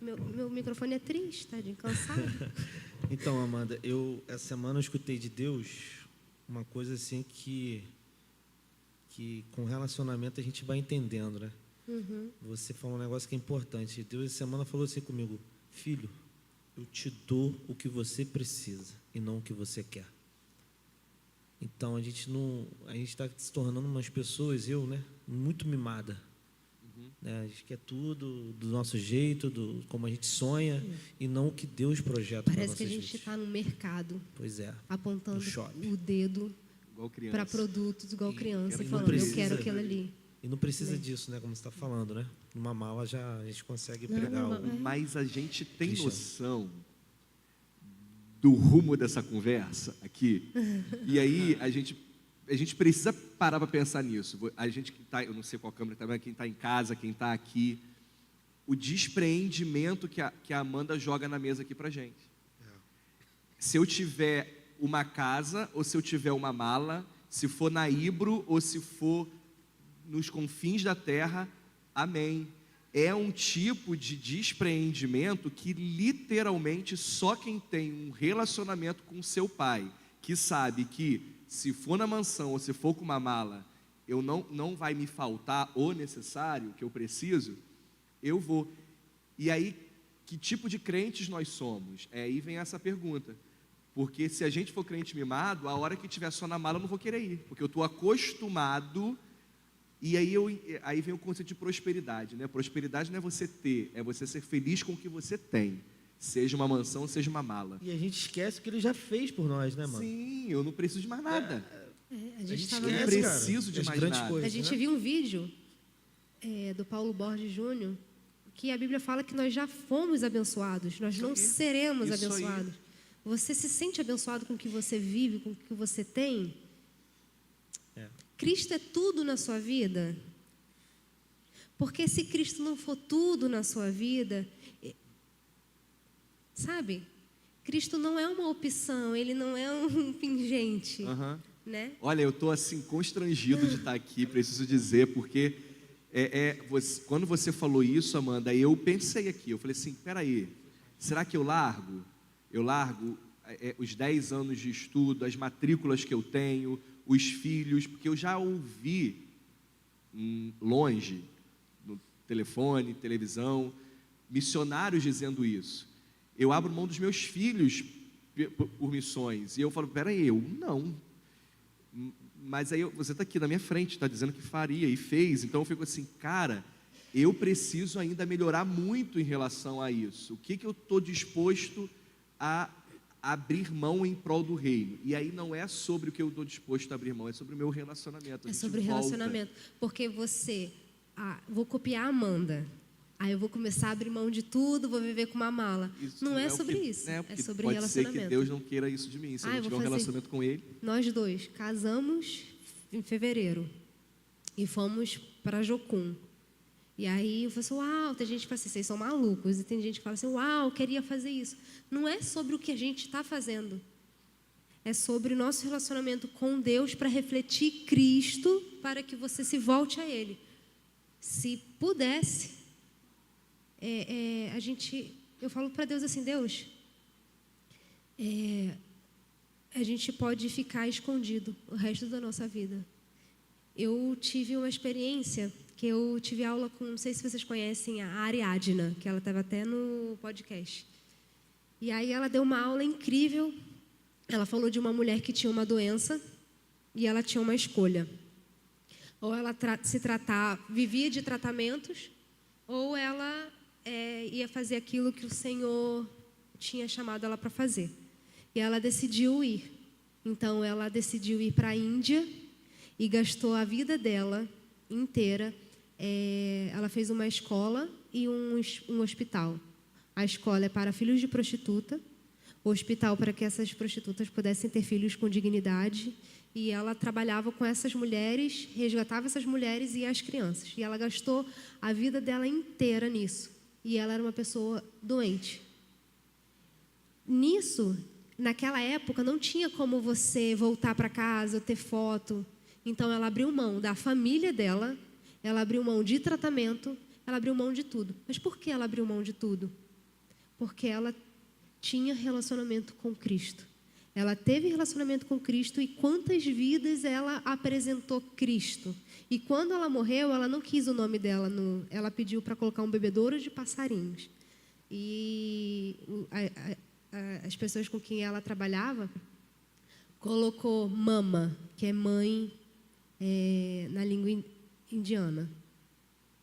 Meu microfone é triste, tá de cansado. Então, Amanda, essa semana eu escutei de Deus uma coisa assim que com relacionamento a gente vai entendendo, né? Você falou um negócio que é importante. Deus essa semana falou assim comigo: filho, eu te dou o que você precisa e não o que você quer. Então a gente está se tornando umas pessoas, muito mimada. Né? A gente quer tudo do nosso jeito, como a gente sonha, e não o que Deus projeta para Parece nossas que a gente vidas. está no mercado, Pois é. apontando No shopping. o dedo Igual criança. para produtos igual criança e não falando, eu precisa, quero aquilo ali. E não precisa Né? disso, né? Como você está falando, né? Numa mala a gente consegue Não, pregar não, o... Mas a gente tem Cristiano. noção do rumo dessa conversa aqui. E aí a gente precisa parar para pensar nisso. A gente que está, eu não sei qual câmera está, mas quem está em casa, quem está aqui, o despreendimento que a Amanda joga na mesa aqui para gente. Se eu tiver uma casa ou se eu tiver uma mala, se for na Hibro ou se for nos confins da terra, amém. É um tipo de despreendimento que literalmente só quem tem um relacionamento com seu pai, que sabe que se for na mansão ou se for com uma mala, eu não vai me faltar o necessário que eu preciso, eu vou. E aí, que tipo de crentes nós somos? Aí vem essa pergunta. Porque se a gente for crente mimado, a hora que tiver só na mala eu não vou querer ir, porque eu estou acostumado. E aí vem o conceito de prosperidade, né? Prosperidade não é você ter, é você ser feliz com o que você tem. Seja uma mansão, seja uma mala. E a gente esquece o que ele já fez por nós, né, mano? Sim, eu não preciso de mais nada. A A gente gente estava não esquece, preciso cara, de as mais grandes nada. A coisas, gente né? viu um vídeo do Paulo Borges Júnior, que a Bíblia fala que nós já fomos abençoados, nós Isso não aí. seremos Isso aí. abençoados. Você se sente abençoado com o que você vive, com o que você tem? Cristo é tudo na sua vida? Porque se Cristo não for tudo na sua vida, sabe? Cristo não é uma opção, Ele não é um pingente, Aham. né? Olha, eu estou assim constrangido de estar aqui, preciso dizer, porque quando você falou isso, Amanda, eu pensei aqui, eu falei assim, peraí, será que eu largo? Eu largo os 10 anos de estudo, as matrículas que eu tenho, os filhos, porque eu já ouvi longe, no telefone, televisão, missionários dizendo isso. Eu abro mão dos meus filhos por missões, e eu falo, peraí, eu não. Mas aí você está aqui na minha frente, está dizendo que faria e fez, então eu fico assim, cara, eu preciso ainda melhorar muito em relação a isso. O que eu estou disposto a abrir mão em prol do reino? E aí não é sobre o que eu estou disposto a abrir mão, é sobre o meu relacionamento. É sobre relacionamento. Porque vou copiar a Amanda. Aí eu vou começar a abrir mão de tudo, vou viver com uma mala. Isso não é sobre isso. É sobre pode relacionamento. ser que Deus não queira isso de mim, se eu não tiver um relacionamento com Ele. Nós dois casamos em fevereiro e fomos para Jocum. E aí eu falei assim, uau, tem gente que fala assim, vocês são malucos. E tem gente que fala assim, uau, eu queria fazer isso. Não é sobre o que a gente está fazendo. É sobre o nosso relacionamento com Deus para refletir Cristo, para que você se volte a Ele. Se pudesse, eu falo para Deus assim, Deus, a gente pode ficar escondido o resto da nossa vida. Eu tive uma experiência que eu tive aula com, não sei se vocês conhecem, a Ariadna, que ela estava até no podcast. E aí ela deu uma aula incrível. Ela falou de uma mulher que tinha uma doença e ela tinha uma escolha. Ou ela vivia de tratamentos, ou ela ia fazer aquilo que o Senhor tinha chamado ela para fazer. E ela decidiu ir. Então, ela decidiu ir para a Índia e gastou a vida dela inteira. Ela fez uma escola e um hospital. A escola é para filhos de prostituta, o hospital para que essas prostitutas pudessem ter filhos com dignidade. E ela trabalhava com essas mulheres, resgatava essas mulheres e as crianças. E ela gastou a vida dela inteira nisso. E ela era uma pessoa doente. Nisso, naquela época, não tinha como você voltar para casa ou ter foto. Então, ela abriu mão da família dela, ela abriu mão de tratamento, ela abriu mão de tudo. Mas por que ela abriu mão de tudo? Porque ela tinha relacionamento com Cristo. Ela teve relacionamento com Cristo e quantas vidas ela apresentou Cristo. E quando ela morreu, ela não quis o nome dela, ela pediu para colocar um bebedouro de passarinhos. e as pessoas com quem ela trabalhava colocou mama, que é mãe na língua indiana.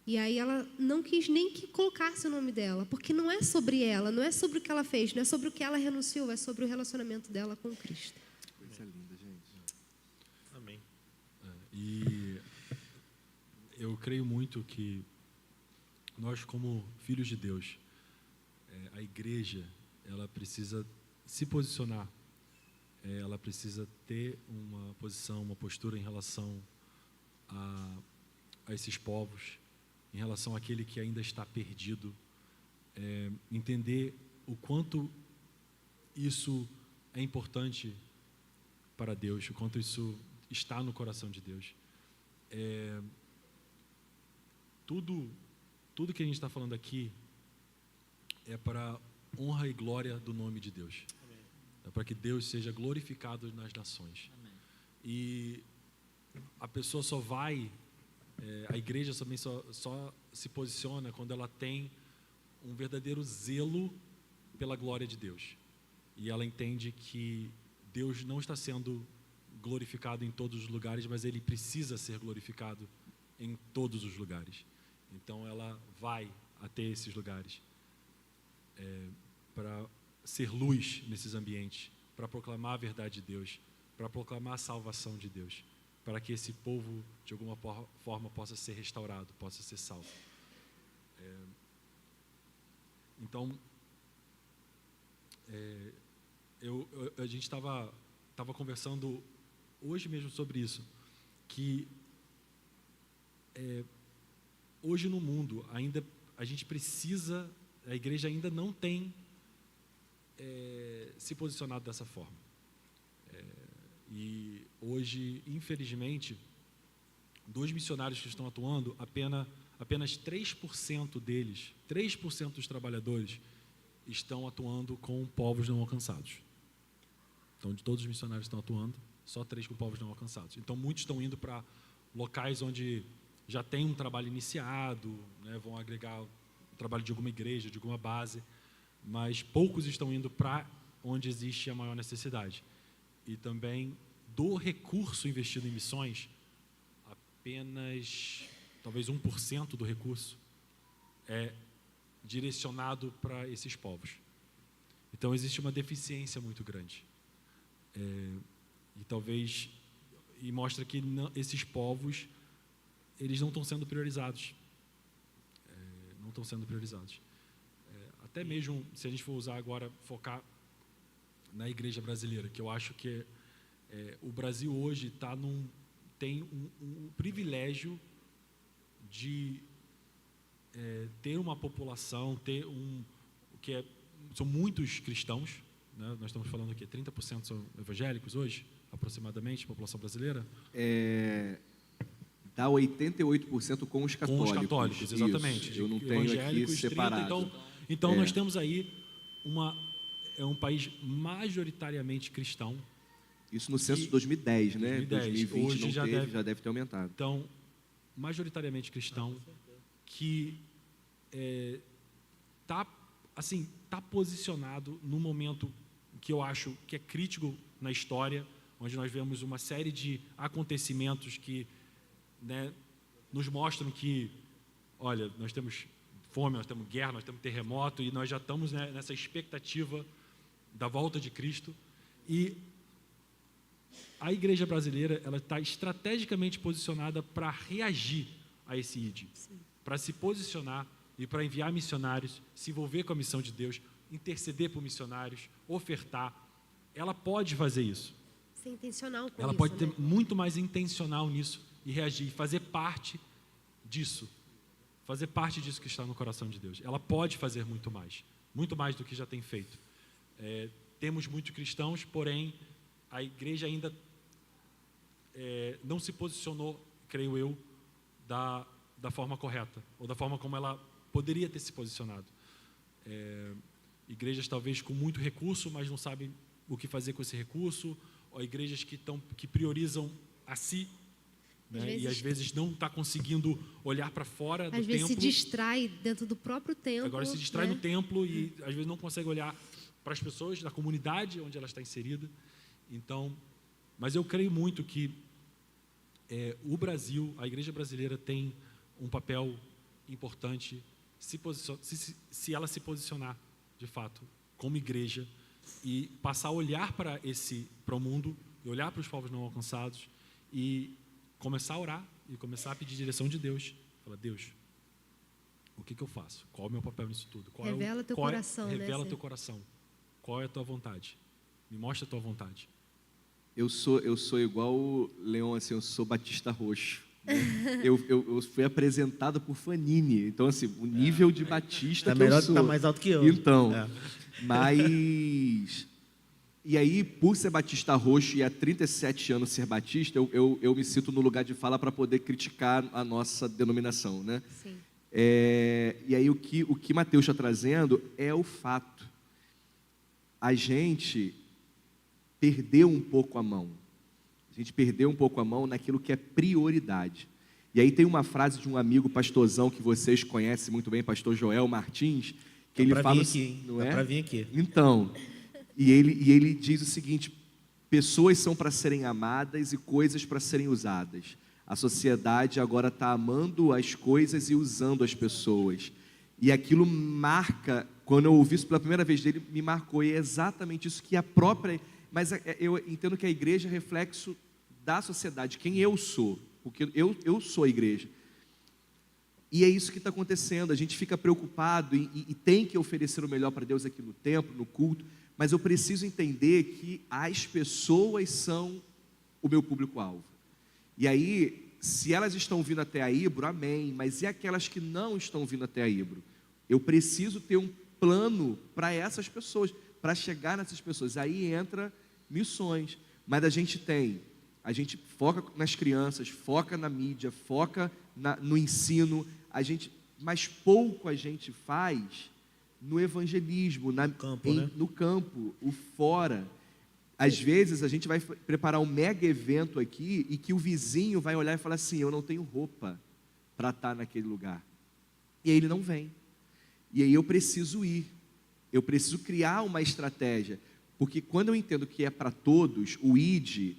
E aí ela não quis nem que colocasse o nome dela, porque não é sobre ela, não é sobre o que ela fez, não é sobre o que ela renunciou, é sobre o relacionamento dela com Cristo. Coisa linda, gente. Amém. E eu creio muito que nós, como filhos de Deus, a igreja, ela precisa se posicionar, ela precisa ter uma posição, uma postura em relação a esses povos, em relação àquele que ainda está perdido, entender o quanto isso é importante para Deus, o quanto isso está no coração de Deus. Tudo que a gente está falando aqui é para honra e glória do nome de Deus. Amém. É para que Deus seja glorificado nas nações. Amém. E a pessoa só vai, a igreja também só se posiciona quando ela tem um verdadeiro zelo pela glória de Deus. E ela entende que Deus não está sendo glorificado em todos os lugares, mas Ele precisa ser glorificado em todos os lugares. Então ela vai até esses lugares para ser luz nesses ambientes, para proclamar a verdade de Deus, para proclamar a salvação de Deus, para que esse povo, de alguma forma, possa ser restaurado, possa ser salvo. Então, a gente estava conversando hoje mesmo sobre isso, que hoje no mundo ainda a gente precisa, a igreja ainda não tem se posicionado dessa forma. E hoje, infelizmente, dos missionários que estão atuando, apenas 3% deles, 3% dos trabalhadores estão atuando com povos não alcançados. Então, de todos os missionários que estão atuando, só 3 com povos não alcançados. Então, muitos estão indo para locais onde já tem um trabalho iniciado, né, vão agregar o trabalho de alguma igreja, de alguma base, mas poucos estão indo para onde existe a maior necessidade. E também do recurso investido em missões, apenas talvez 1% do recurso é direcionado para esses povos. Então existe uma deficiência muito grande. E mostra que esses povos, eles não estão sendo priorizados. Não estão sendo priorizados. Até mesmo, se a gente for usar agora, focar na igreja brasileira, que eu acho que o Brasil hoje tem um privilégio de ter uma população, são muitos cristãos, né? Nós estamos falando aqui, 30% são evangélicos hoje, aproximadamente, a população brasileira. Dá 88% com os católicos. Com os católicos, exatamente. Isso, eu não tenho aqui separado. Então nós temos aí um país majoritariamente cristão. Isso no censo de 2010, né? 2020 hoje não já deve ter aumentado. Então, majoritariamente cristão, que tá posicionado no momento que eu acho que é crítico na história, onde nós vemos uma série de acontecimentos que, né, nos mostram que, olha, nós temos fome, nós temos guerra, nós temos terremoto, e nós já estamos, né, nessa expectativa da volta de Cristo. E a igreja brasileira, ela está estrategicamente posicionada para reagir a esse ID, para se posicionar e para enviar missionários, se envolver com a missão de Deus, interceder por missionários, ofertar. Ela pode fazer isso. Ser intencional com Ela isso, pode né? ter muito mais intencional nisso e reagir, fazer parte disso. Fazer parte disso que está no coração de Deus. Ela pode fazer muito mais do que já tem feito. Temos muitos cristãos, porém, a igreja ainda não se posicionou, creio eu, da forma correta, ou da forma como ela poderia ter se posicionado. Igrejas talvez com muito recurso, mas não sabem o que fazer com esse recurso, ou igrejas que priorizam a si né? E às vezes não está conseguindo olhar para fora do Às vezes se templo. distrai dentro do próprio templo. Agora se distrai né? no templo e às vezes não consegue olhar para as pessoas da comunidade onde ela está inserida. Então, mas eu creio muito que o Brasil, a igreja brasileira tem um papel importante se ela se posicionar de fato como igreja e passar a olhar para o mundo e olhar para os povos não alcançados e começar a orar e começar a pedir direção de Deus. Falar, Deus, o que eu faço? Qual é o meu papel nisso tudo? Revela teu coração, né? Revela teu coração. Qual é a tua vontade? Me mostra a tua vontade. Eu sou igual o Leon, assim, eu sou Batista Roxo. Né? Eu fui apresentado por Fanini, então assim, o nível de Batista É que melhor eu sou. tá mais alto que eu. Então, É. mas... E aí, por ser Batista Roxo e há 37 anos ser Batista, eu me sinto no lugar de fala para poder criticar a nossa denominação, né? Sim. E aí, o que Mateus está trazendo é o fato. A gente perdeu um pouco a mão. A gente perdeu um pouco a mão naquilo que é prioridade. E aí tem uma frase de um amigo pastorzão que vocês conhecem muito bem, pastor Joel Martins, que ele fala aqui, hein? não Dá é? para vir aqui. Então, e ele diz o seguinte: pessoas são para serem amadas e coisas para serem usadas. A sociedade agora está amando as coisas e usando as pessoas. E aquilo marca, quando eu ouvi isso pela primeira vez dele, me marcou. E é exatamente isso que a própria... Mas eu entendo que a igreja é reflexo da sociedade, quem eu sou. Porque eu sou a igreja. E é isso que está acontecendo. A gente fica preocupado e tem que oferecer o melhor para Deus aqui no templo, no culto. Mas eu preciso entender que as pessoas são o meu público-alvo. E aí, se elas estão vindo até a Ibro, amém. Mas e aquelas que não estão vindo até a Ibro? Eu preciso ter um plano para essas pessoas, para chegar nessas pessoas. Aí entra missões. Mas a gente foca nas crianças, foca na mídia, foca no ensino. Mas pouco a gente faz no evangelismo, no campo, o fora. Às vezes a gente vai preparar um mega evento aqui e que o vizinho vai olhar e falar assim: eu não tenho roupa para estar naquele lugar. E aí ele não vem. E aí eu preciso ir. Eu preciso criar uma estratégia. Porque quando eu entendo que é para todos, o ID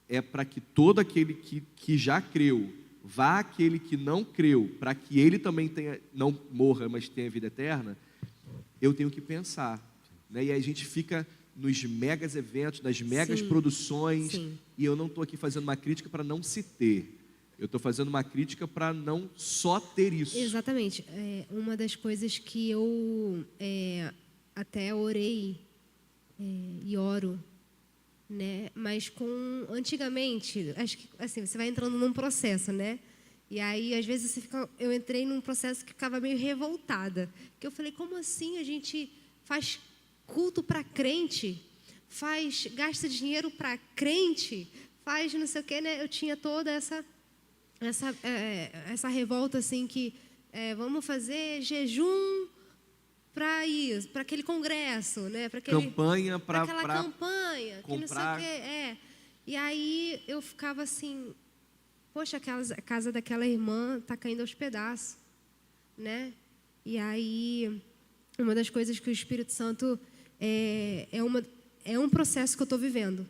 é para que todo aquele que já creu vá àquele que não creu, para que ele também não morra, mas tenha vida eterna. Eu tenho que pensar. Né? E aí a gente fica nos megas eventos, nas megas produções, e eu não estou aqui fazendo uma crítica para não se ter. Eu estou fazendo uma crítica para não só ter isso. Exatamente. Uma das coisas que eu até orei e oro, né? Mas antigamente, acho que assim, você vai entrando num processo, né? E aí, às vezes, eu entrei num processo que ficava meio revoltada. Que eu falei, como assim a gente faz culto para crente? Gasta dinheiro para crente? Faz não sei o quê, né? Eu tinha toda essa revolta, assim, que vamos fazer jejum para isso, para aquele congresso, né? Para campanha para aquela campanha, comprar. que não sei o quê. E aí eu ficava assim... Poxa, a casa daquela irmã está caindo aos pedaços, né? E aí, uma das coisas que o Espírito Santo é um processo que eu estou vivendo.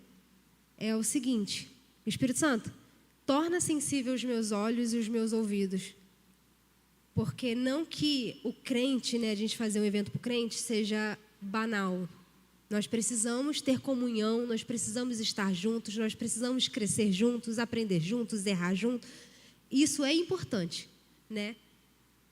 É o seguinte: Espírito Santo, torna sensível os meus olhos e os meus ouvidos. Porque não que o crente, né, a gente fazer um evento para o crente, seja banal. Nós precisamos ter comunhão, nós precisamos estar juntos, nós precisamos crescer juntos, aprender juntos, errar juntos. Isso é importante, né?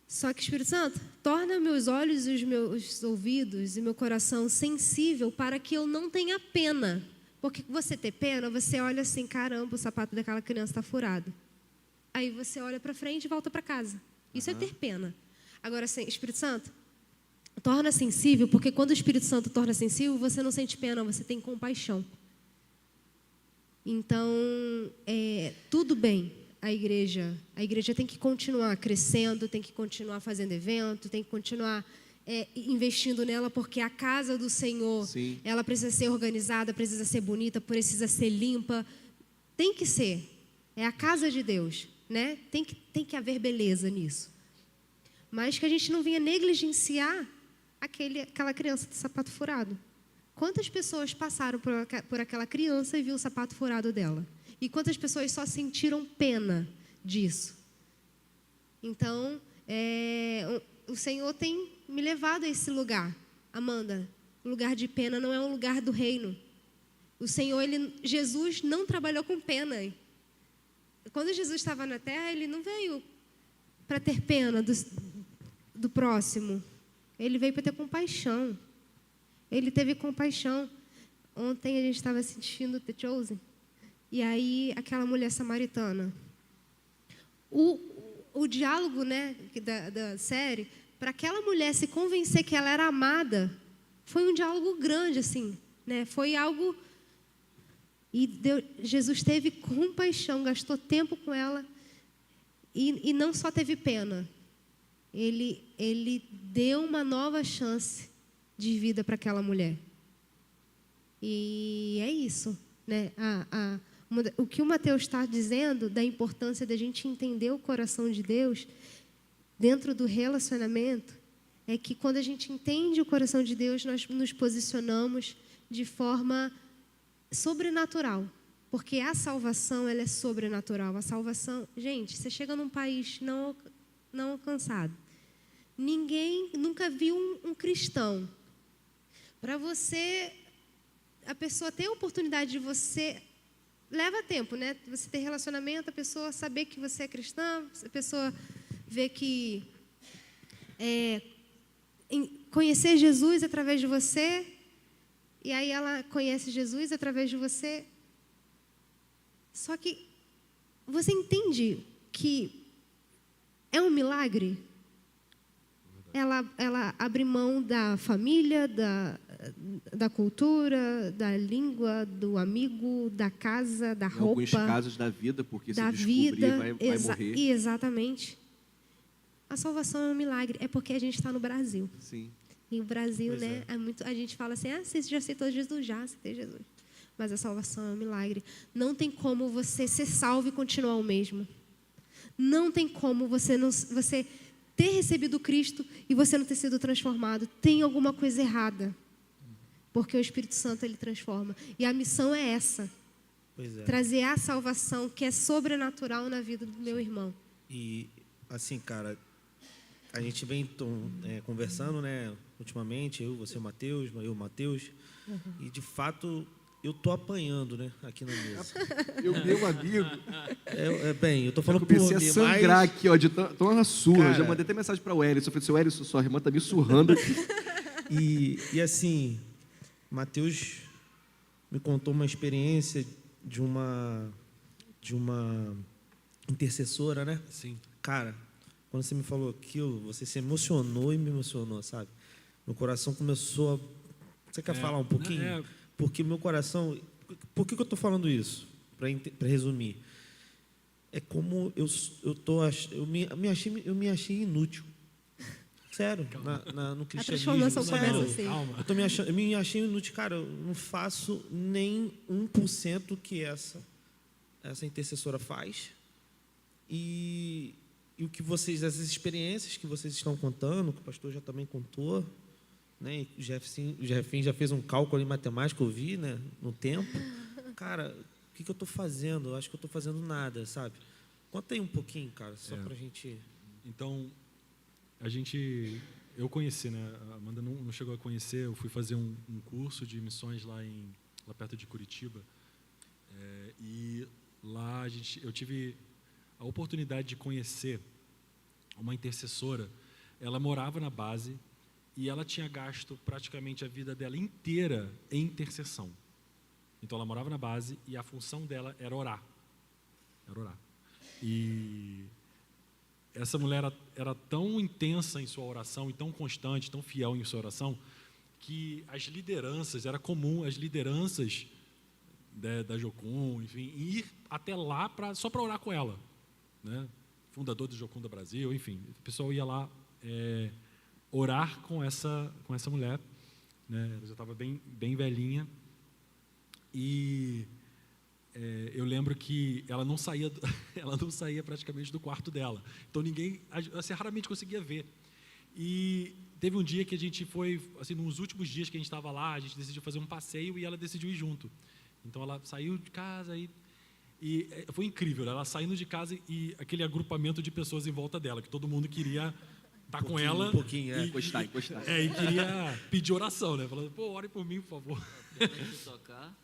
Só que, Espírito Santo, torna meus olhos e os meus ouvidos e meu coração sensível para que eu não tenha pena. Porque você ter pena, você olha assim, caramba, o sapato daquela criança está furado. Aí você olha para frente e volta para casa. Isso é ter pena. Agora, assim, Espírito Santo, torna sensível, porque quando o Espírito Santo torna sensível, você não sente pena, você tem compaixão. Então, tudo bem, a igreja tem que continuar crescendo, tem que continuar fazendo evento, tem que continuar investindo nela, porque a casa do Senhor, ela precisa ser organizada, precisa ser bonita, precisa ser limpa, tem que ser. É a casa de Deus, né? Tem que haver beleza nisso. Mas que a gente não venha negligenciar aquela criança de sapato furado. Quantas pessoas passaram por aquela criança e viu o sapato furado dela? E quantas pessoas só sentiram pena disso? Então, o Senhor tem me levado a esse lugar. Amanda, o lugar de pena não é um lugar do reino. O Senhor, Jesus não trabalhou com pena. Quando Jesus estava na terra, ele não veio para ter pena do próximo. Ele veio para ter compaixão. Ele teve compaixão. Ontem a gente estava assistindo The Chosen. E aí, aquela mulher samaritana. O diálogo, né, da série, para aquela mulher se convencer que ela era amada, foi um diálogo grande, assim, né? Foi algo... E Jesus teve compaixão, gastou tempo com ela e não só teve pena. Ele deu uma nova chance de vida para aquela mulher. E é isso, né? O que o Mateus está dizendo da importância da gente entender o coração de Deus dentro do relacionamento é que quando a gente entende o coração de Deus, nós nos posicionamos de forma sobrenatural, porque a salvação, ela é sobrenatural. A salvação, gente, você chega num país não alcançado, ninguém nunca viu um cristão. Para você, a pessoa ter a oportunidade de você, leva tempo, né? Você ter relacionamento, a pessoa saber que você é cristã, a pessoa ver que conhecer Jesus através de você. E aí ela conhece Jesus através de você. Só que você entende que é um milagre? Ela abre mão da família, da cultura, da língua, do amigo, da casa, da roupa. Em alguns casos da vida, porque se da descobrir vida, vai morrer. Exatamente. A salvação é um milagre. É porque a gente está no Brasil. Sim. E o Brasil, né, a gente fala assim, você já aceitou Jesus? Já aceitei Jesus. Mas a salvação é um milagre. Não tem como você ser salvo e continuar o mesmo. Não tem como você ter recebido Cristo e você não ter sido transformado. Tem alguma coisa errada. Porque o Espírito Santo, ele transforma. E a missão é essa. Pois é. Trazer a salvação que é sobrenatural na vida do meu irmão. E, assim, cara, a gente vem conversando, né, ultimamente, eu, você, o Mateus, eu, o Mateus, e, de fato, eu tô apanhando, né, aqui na mesa. Meu amigo, Bem, eu tô falando eu comecei por a mim, sangrar mas... aqui, ó, de tão na surra. Cara, Já mandei até mensagem para o Hélio. Eu falei, seu Hélio, sua irmã tá me surrando aqui. E assim, Mateus me contou uma experiência de uma intercessora, né? Sim. Cara, quando você me falou aquilo, você se emocionou e me emocionou, sabe? Meu coração começou a... Você quer falar um pouquinho? Porque meu coração... Por que eu estou falando isso? Para resumir. É como eu me achei inútil. Sério, no cristianismo. A transformação sério. começa assim. Eu me achei inútil. Cara, eu não faço nem 1% que essa intercessora faz. E o que essas experiências que vocês estão contando, que o pastor já também contou, né? O Jeffinho já fez um cálculo em matemática, eu vi, né, no tempo. Cara, o que eu estou fazendo? Eu acho que eu estou fazendo nada, sabe? Conta aí um pouquinho, cara, só para a gente... Então, eu conheci, né? A Amanda não chegou a conhecer. Eu fui fazer um curso de missões lá perto de Curitiba. E lá eu tive a oportunidade de conhecer uma intercessora. Ela morava na base e ela tinha gasto praticamente a vida dela inteira em intercessão. Então, ela morava na base e a função dela era orar. E essa mulher era tão intensa em sua oração e tão constante, tão fiel em sua oração, que era comum as lideranças da Jocum, enfim, ir até lá só para orar com ela, né? Fundador do Jocum do Brasil, enfim, o pessoal ia lá orar com essa mulher, né? Ela já estava bem velhinha, e eu lembro que ela não saía, ela não saía praticamente do quarto dela. Então ninguém, assim, raramente conseguia ver. E teve um dia que a gente foi, assim, nos últimos dias que a gente estava lá, a gente decidiu fazer um passeio e ela decidiu ir junto. Então ela saiu de casa e foi incrível, né? Ela saindo de casa e aquele agrupamento de pessoas em volta dela, que todo mundo queria estar com ela. Um pouquinho, Encostar. E queria pedir oração, né? Falando, pô, ore por mim, por favor. Depois de tocar.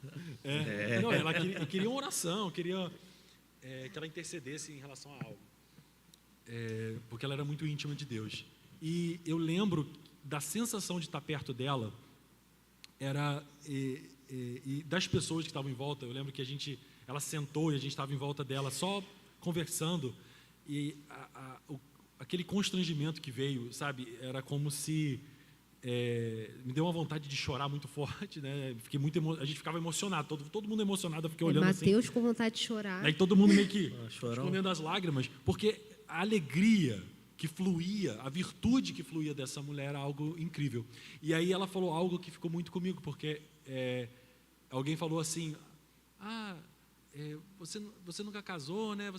Não, ela queria uma oração, queria que ela intercedesse em relação a algo. Porque ela era muito íntima de Deus. E eu lembro da sensação de estar perto dela, e das pessoas que estavam em volta. Eu lembro que ela sentou e a gente estava em volta dela só conversando, e aquele constrangimento que veio, sabe, era como se me deu uma vontade de chorar muito forte, né? A gente ficava emocionado, todo mundo emocionado, eu fiquei olhando Mateus assim. com vontade de chorar. Aí todo mundo meio que chorão. escondendo as lágrimas, porque a alegria que fluía, a virtude que fluía dessa mulher era algo incrível. E aí ela falou algo que ficou muito comigo, porque alguém falou assim, você nunca casou, né?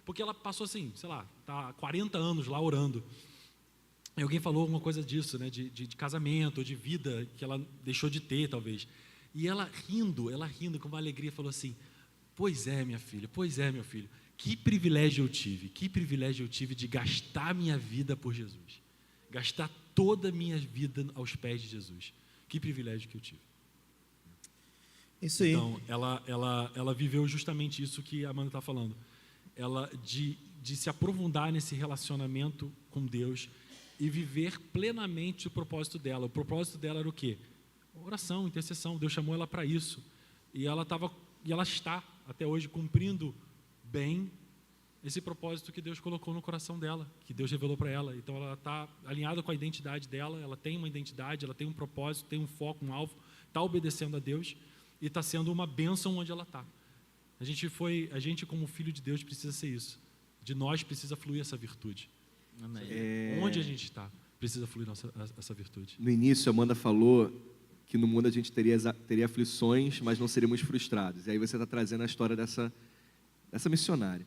Porque ela passou assim, sei lá, tá há 40 anos lá orando. E alguém falou alguma coisa disso, né? De casamento, de vida que ela deixou de ter, talvez. E ela rindo com uma alegria, falou assim, pois é, minha filha, pois é, meu filho, que privilégio eu tive de gastar minha vida por Jesus. Gastar toda a minha vida aos pés de Jesus. Que privilégio que eu tive. Isso aí. Então, ela viveu justamente isso que a Amanda está falando. Ela de se aprofundar nesse relacionamento com Deus e viver plenamente o propósito dela. O propósito dela era o quê? Oração, intercessão. Deus chamou ela para isso. E ela está até hoje cumprindo bem esse propósito que Deus colocou no coração dela, que Deus revelou para ela. Então ela está alinhada com a identidade dela, ela tem uma identidade, ela tem um propósito, tem um foco, um alvo, está obedecendo a Deus e está sendo uma bênção onde ela está. A gente como filho de Deus precisa ser isso. De nós precisa fluir essa virtude. Amém. Onde a gente está, precisa fluir essa virtude. No início, a Amanda falou que no mundo a gente teria aflições, mas não seríamos frustrados. E aí você está trazendo a história dessa missionária.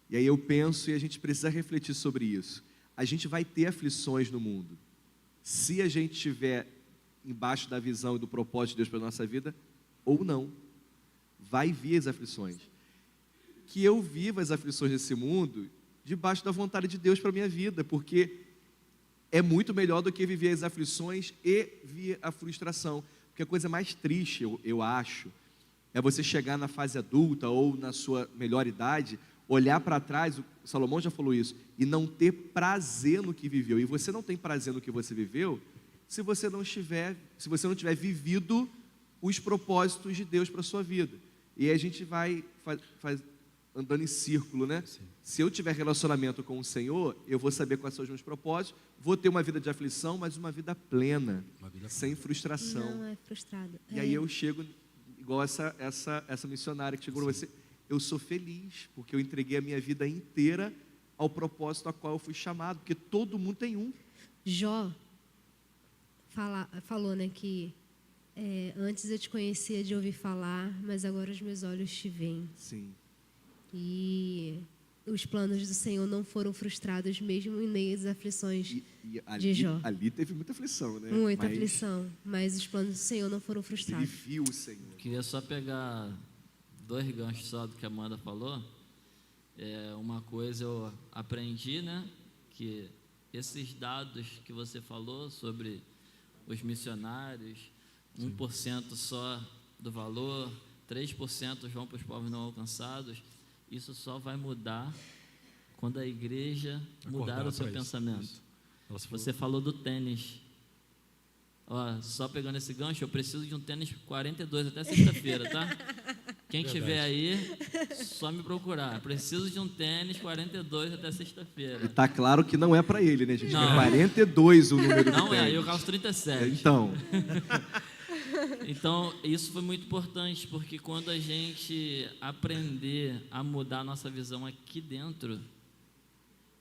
E aí eu penso, e a gente precisa refletir sobre isso. A gente vai ter aflições no mundo. Se a gente estiver embaixo da visão e do propósito de Deus para a nossa vida, ou não. Vai vir as aflições. Que eu viva as aflições desse mundo debaixo da vontade de Deus para a minha vida, porque é muito melhor do que viver as aflições e vir a frustração. Porque a coisa mais triste, eu acho, é você chegar na fase adulta ou na sua melhor idade, olhar para trás, o Salomão já falou isso, e não ter prazer no que viveu. E você não tem prazer no que você viveu se você não tiver vivido os propósitos de Deus para a sua vida. E aí a gente vai andando em círculo, né? Sim. Se eu tiver relacionamento com o Senhor, eu vou saber quais são os meus propósitos, vou ter uma vida de aflição, mas uma vida plena, sem frustração. Não é frustrado. E aí eu chego, igual essa missionária que chegou para você, eu sou feliz, porque eu entreguei a minha vida inteira ao propósito a qual eu fui chamado, porque todo mundo tem um. Jó falou, né, que antes eu te conhecia de ouvir falar, mas agora os meus olhos te veem. Sim. E os planos do Senhor não foram frustrados, mesmo em meio às aflições de Jó. Ali teve muita aflição, né? Muita aflição, mas os planos do Senhor não foram frustrados. Ele viu o Senhor. Queria só pegar 2 ganchos só do que a Amanda falou. Uma coisa eu aprendi, né? Que esses dados que você falou sobre os missionários, 1% só do valor, 3% vão para os povos não alcançados, isso só vai mudar quando a igreja mudar o seu pensamento. Você falou do tênis. Só pegando esse gancho, eu preciso de um tênis 42 até sexta-feira, tá? Quem tiver aí, só me procurar. Preciso de um tênis 42 até sexta-feira. E tá claro que não é para ele, né, gente? Não. É 42 o número do Não tênis. eu calço 37. Então, isso foi muito importante, porque quando a gente aprender a mudar a nossa visão aqui dentro,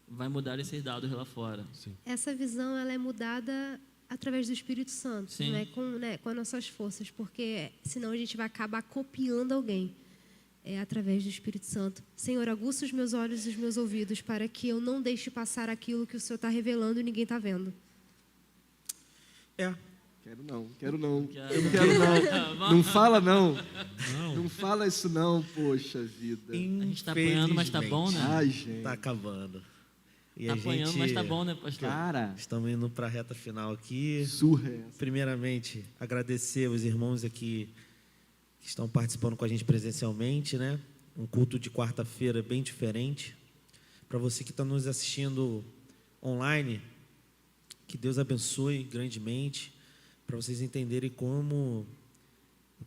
vai mudar esses dados lá fora. Sim. Essa visão ela é mudada através do Espírito Santo, Sim. com as nossas forças, porque senão a gente vai acabar copiando alguém. é através do Espírito Santo. Senhor, aguça os meus olhos e os meus ouvidos para que eu não deixe passar aquilo que o Senhor está revelando e ninguém está vendo. Quero não. Eu não Quero. quero não. Não fala não. Não. Não fala isso não, poxa vida. A gente está apanhando, mas tá bom, né? Ai, gente. Tá acabando. E Tá a apanhando, gente, mas tá bom, né, pastor? Cara, estamos indo para a reta final aqui. surra essa. Primeiramente, agradecer os irmãos aqui que estão participando com a gente presencialmente, né? Um culto de quarta-feira bem diferente. Para você que está nos assistindo online, que Deus abençoe grandemente, para vocês entenderem o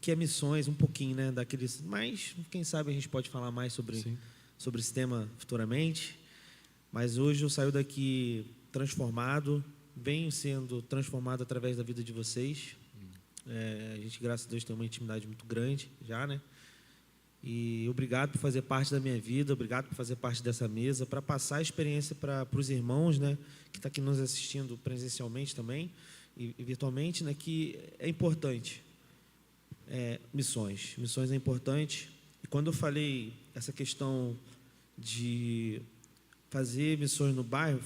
que é missões, um pouquinho, né? Daqueles, mas quem sabe a gente pode falar mais Sim. sobre esse tema futuramente. Mas hoje eu saio daqui transformado, venho sendo transformado através da vida de vocês. A gente, graças a Deus, tem uma intimidade muito grande já, né? E obrigado por fazer parte da minha vida, obrigado por fazer parte dessa mesa, para passar a experiência para os irmãos, né? Que estão aqui nos assistindo presencialmente também e virtualmente, né? Que é importante. Missões é importante. E quando eu falei essa questão de fazer missões no bairro,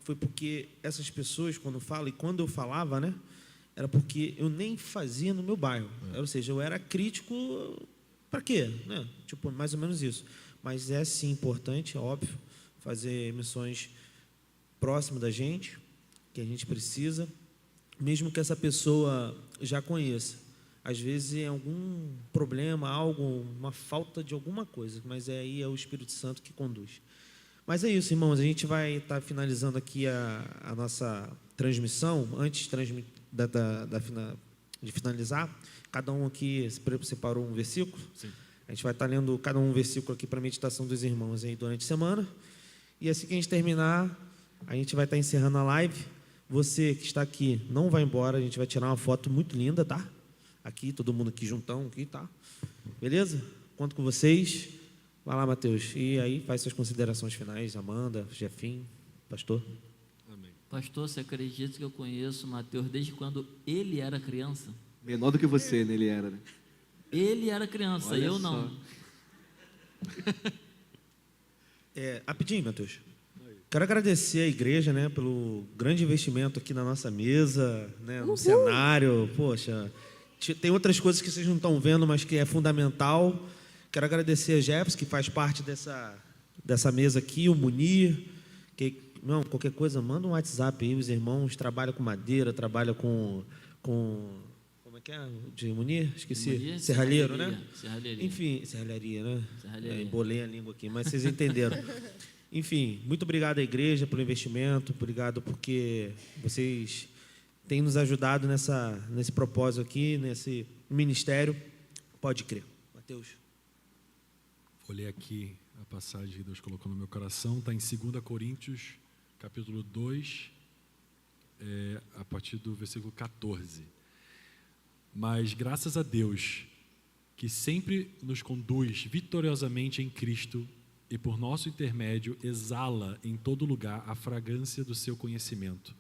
foi porque essas pessoas, quando falam, e quando eu falava, né, era porque eu nem fazia no meu bairro. Ou seja, eu era crítico para quê? Né? Tipo, mais ou menos isso. Mas é sim importante, é óbvio, fazer missões próximas da gente, que a gente precisa, mesmo que essa pessoa já conheça. Às vezes é algum problema, uma falta de alguma coisa, mas aí é o Espírito Santo que conduz. Mas é isso, irmãos, a gente vai estar finalizando aqui a nossa transmissão. Antes de finalizar, cada um aqui separou um versículo. Sim. A gente vai estar lendo cada um versículo aqui para a meditação dos irmãos aí durante a semana. E assim que a gente terminar, a gente vai estar encerrando a live. Você que está aqui, não vai embora, a gente vai tirar uma foto muito linda, tá? Aqui, todo mundo aqui juntão, aqui, tá? Beleza? Conto com vocês. Vai lá, Mateus. E aí, faz suas considerações finais, Amanda, Jefinho, pastor. Amém. Pastor, você acredita que eu conheço o Mateus desde quando ele era criança? Menor do que você, né, ele era, né? Ele era criança, Olha eu só. não. Rapidinho, Mateus. Quero agradecer à igreja, né, pelo grande investimento aqui na nossa mesa, né, no cenário. Poxa, tem outras coisas que vocês não estão vendo, mas que é fundamental. Quero agradecer a Jefferson, que faz parte dessa mesa aqui, o Munir, não, qualquer coisa, manda um WhatsApp aí, os irmãos trabalham com madeira, trabalham com como é que é? De Munir? Esqueci. Munir, Serralheiro, né? Serralheria. Enfim, serralharia, né? Serralharia. Embolei a língua aqui, mas vocês entenderam. Enfim, muito obrigado à igreja pelo investimento, obrigado porque vocês têm nos ajudado nesse propósito aqui, nesse ministério. Pode crer. Mateus. Vou ler aqui a passagem que Deus colocou no meu coração, está em 2 Coríntios, capítulo 2, a partir do versículo 14. Mas graças a Deus, que sempre nos conduz vitoriosamente em Cristo e por nosso intermédio exala em todo lugar a fragrância do seu conhecimento.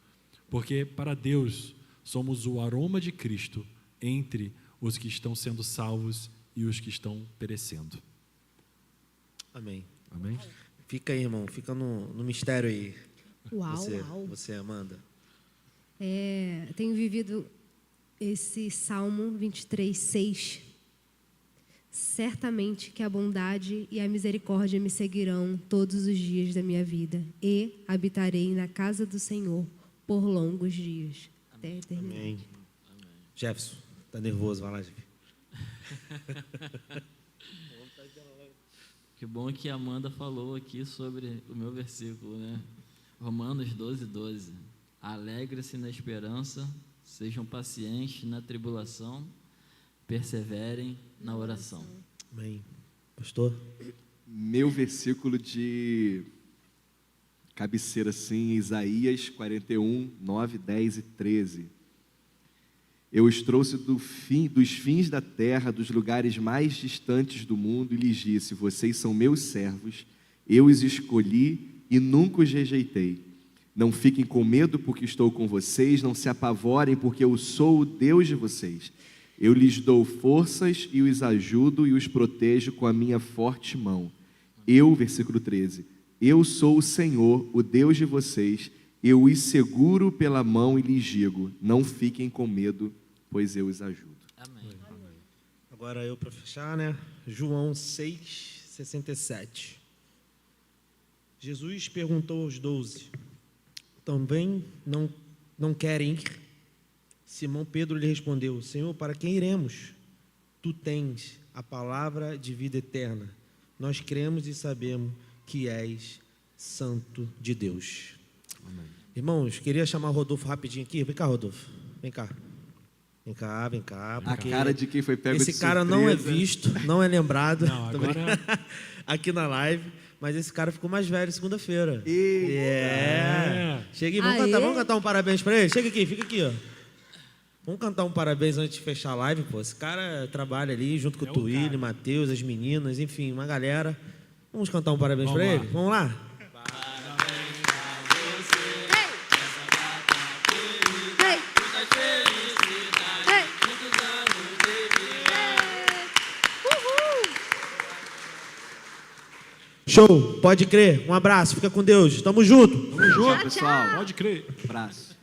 Porque para Deus somos o aroma de Cristo entre os que estão sendo salvos e os que estão perecendo. Amém. Amém? Fica aí, irmão, fica no mistério aí. Uau, Você, Amanda. Tenho vivido esse Salmo 23:6. Certamente que a bondade e a misericórdia me seguirão todos os dias da minha vida e habitarei na casa do Senhor por longos dias. Até a eternidade. Amém. Jefferson, tá nervoso, vai lá, Jefferson. Que bom que a Amanda falou aqui sobre o meu versículo, né? Romanos 12:12. Alegre-se na esperança, sejam pacientes na tribulação, perseverem na oração. Amém. Pastor? Meu versículo de cabeceira, assim, Isaías 41, 9, 10 e 13. Eu os trouxe dos fins da terra, dos lugares mais distantes do mundo, e lhes disse: vocês são meus servos, eu os escolhi e nunca os rejeitei. Não fiquem com medo, porque estou com vocês, não se apavorem, porque eu sou o Deus de vocês. Eu lhes dou forças e os ajudo e os protejo com a minha forte mão. Eu, versículo 13, eu sou o Senhor, o Deus de vocês, eu os seguro pela mão e lhes digo, não fiquem com medo, pois eu os ajudo. Amém. Agora eu para fechar, né? João 6:67. Jesus perguntou aos 12: também não querem ir? Simão Pedro lhe respondeu: Senhor, para quem iremos? Tu tens a palavra de vida eterna. Nós cremos e sabemos que és santo de Deus. Amém. Irmãos, queria chamar o Rodolfo rapidinho aqui. Vem cá, Rodolfo. Vem cá. Vem cá. A cara de quem foi pego de esse cara não é surpresa. visto, não é lembrado. Não, agora- aqui na live. Mas esse cara ficou mais velho segunda-feira. Eita. Chega aí, vamos cantar um parabéns pra ele? Chega aqui, fica aqui, ó. Vamos cantar um parabéns antes de fechar a live, pô. Esse cara trabalha ali junto com o Tuílio, Matheus, as meninas, enfim, uma galera. Vamos cantar um parabéns pra ele? Vamos lá? Show, pode crer. Um abraço, fica com Deus. Tamo junto. Tamo junto, Pessoal, pode crer. abraço.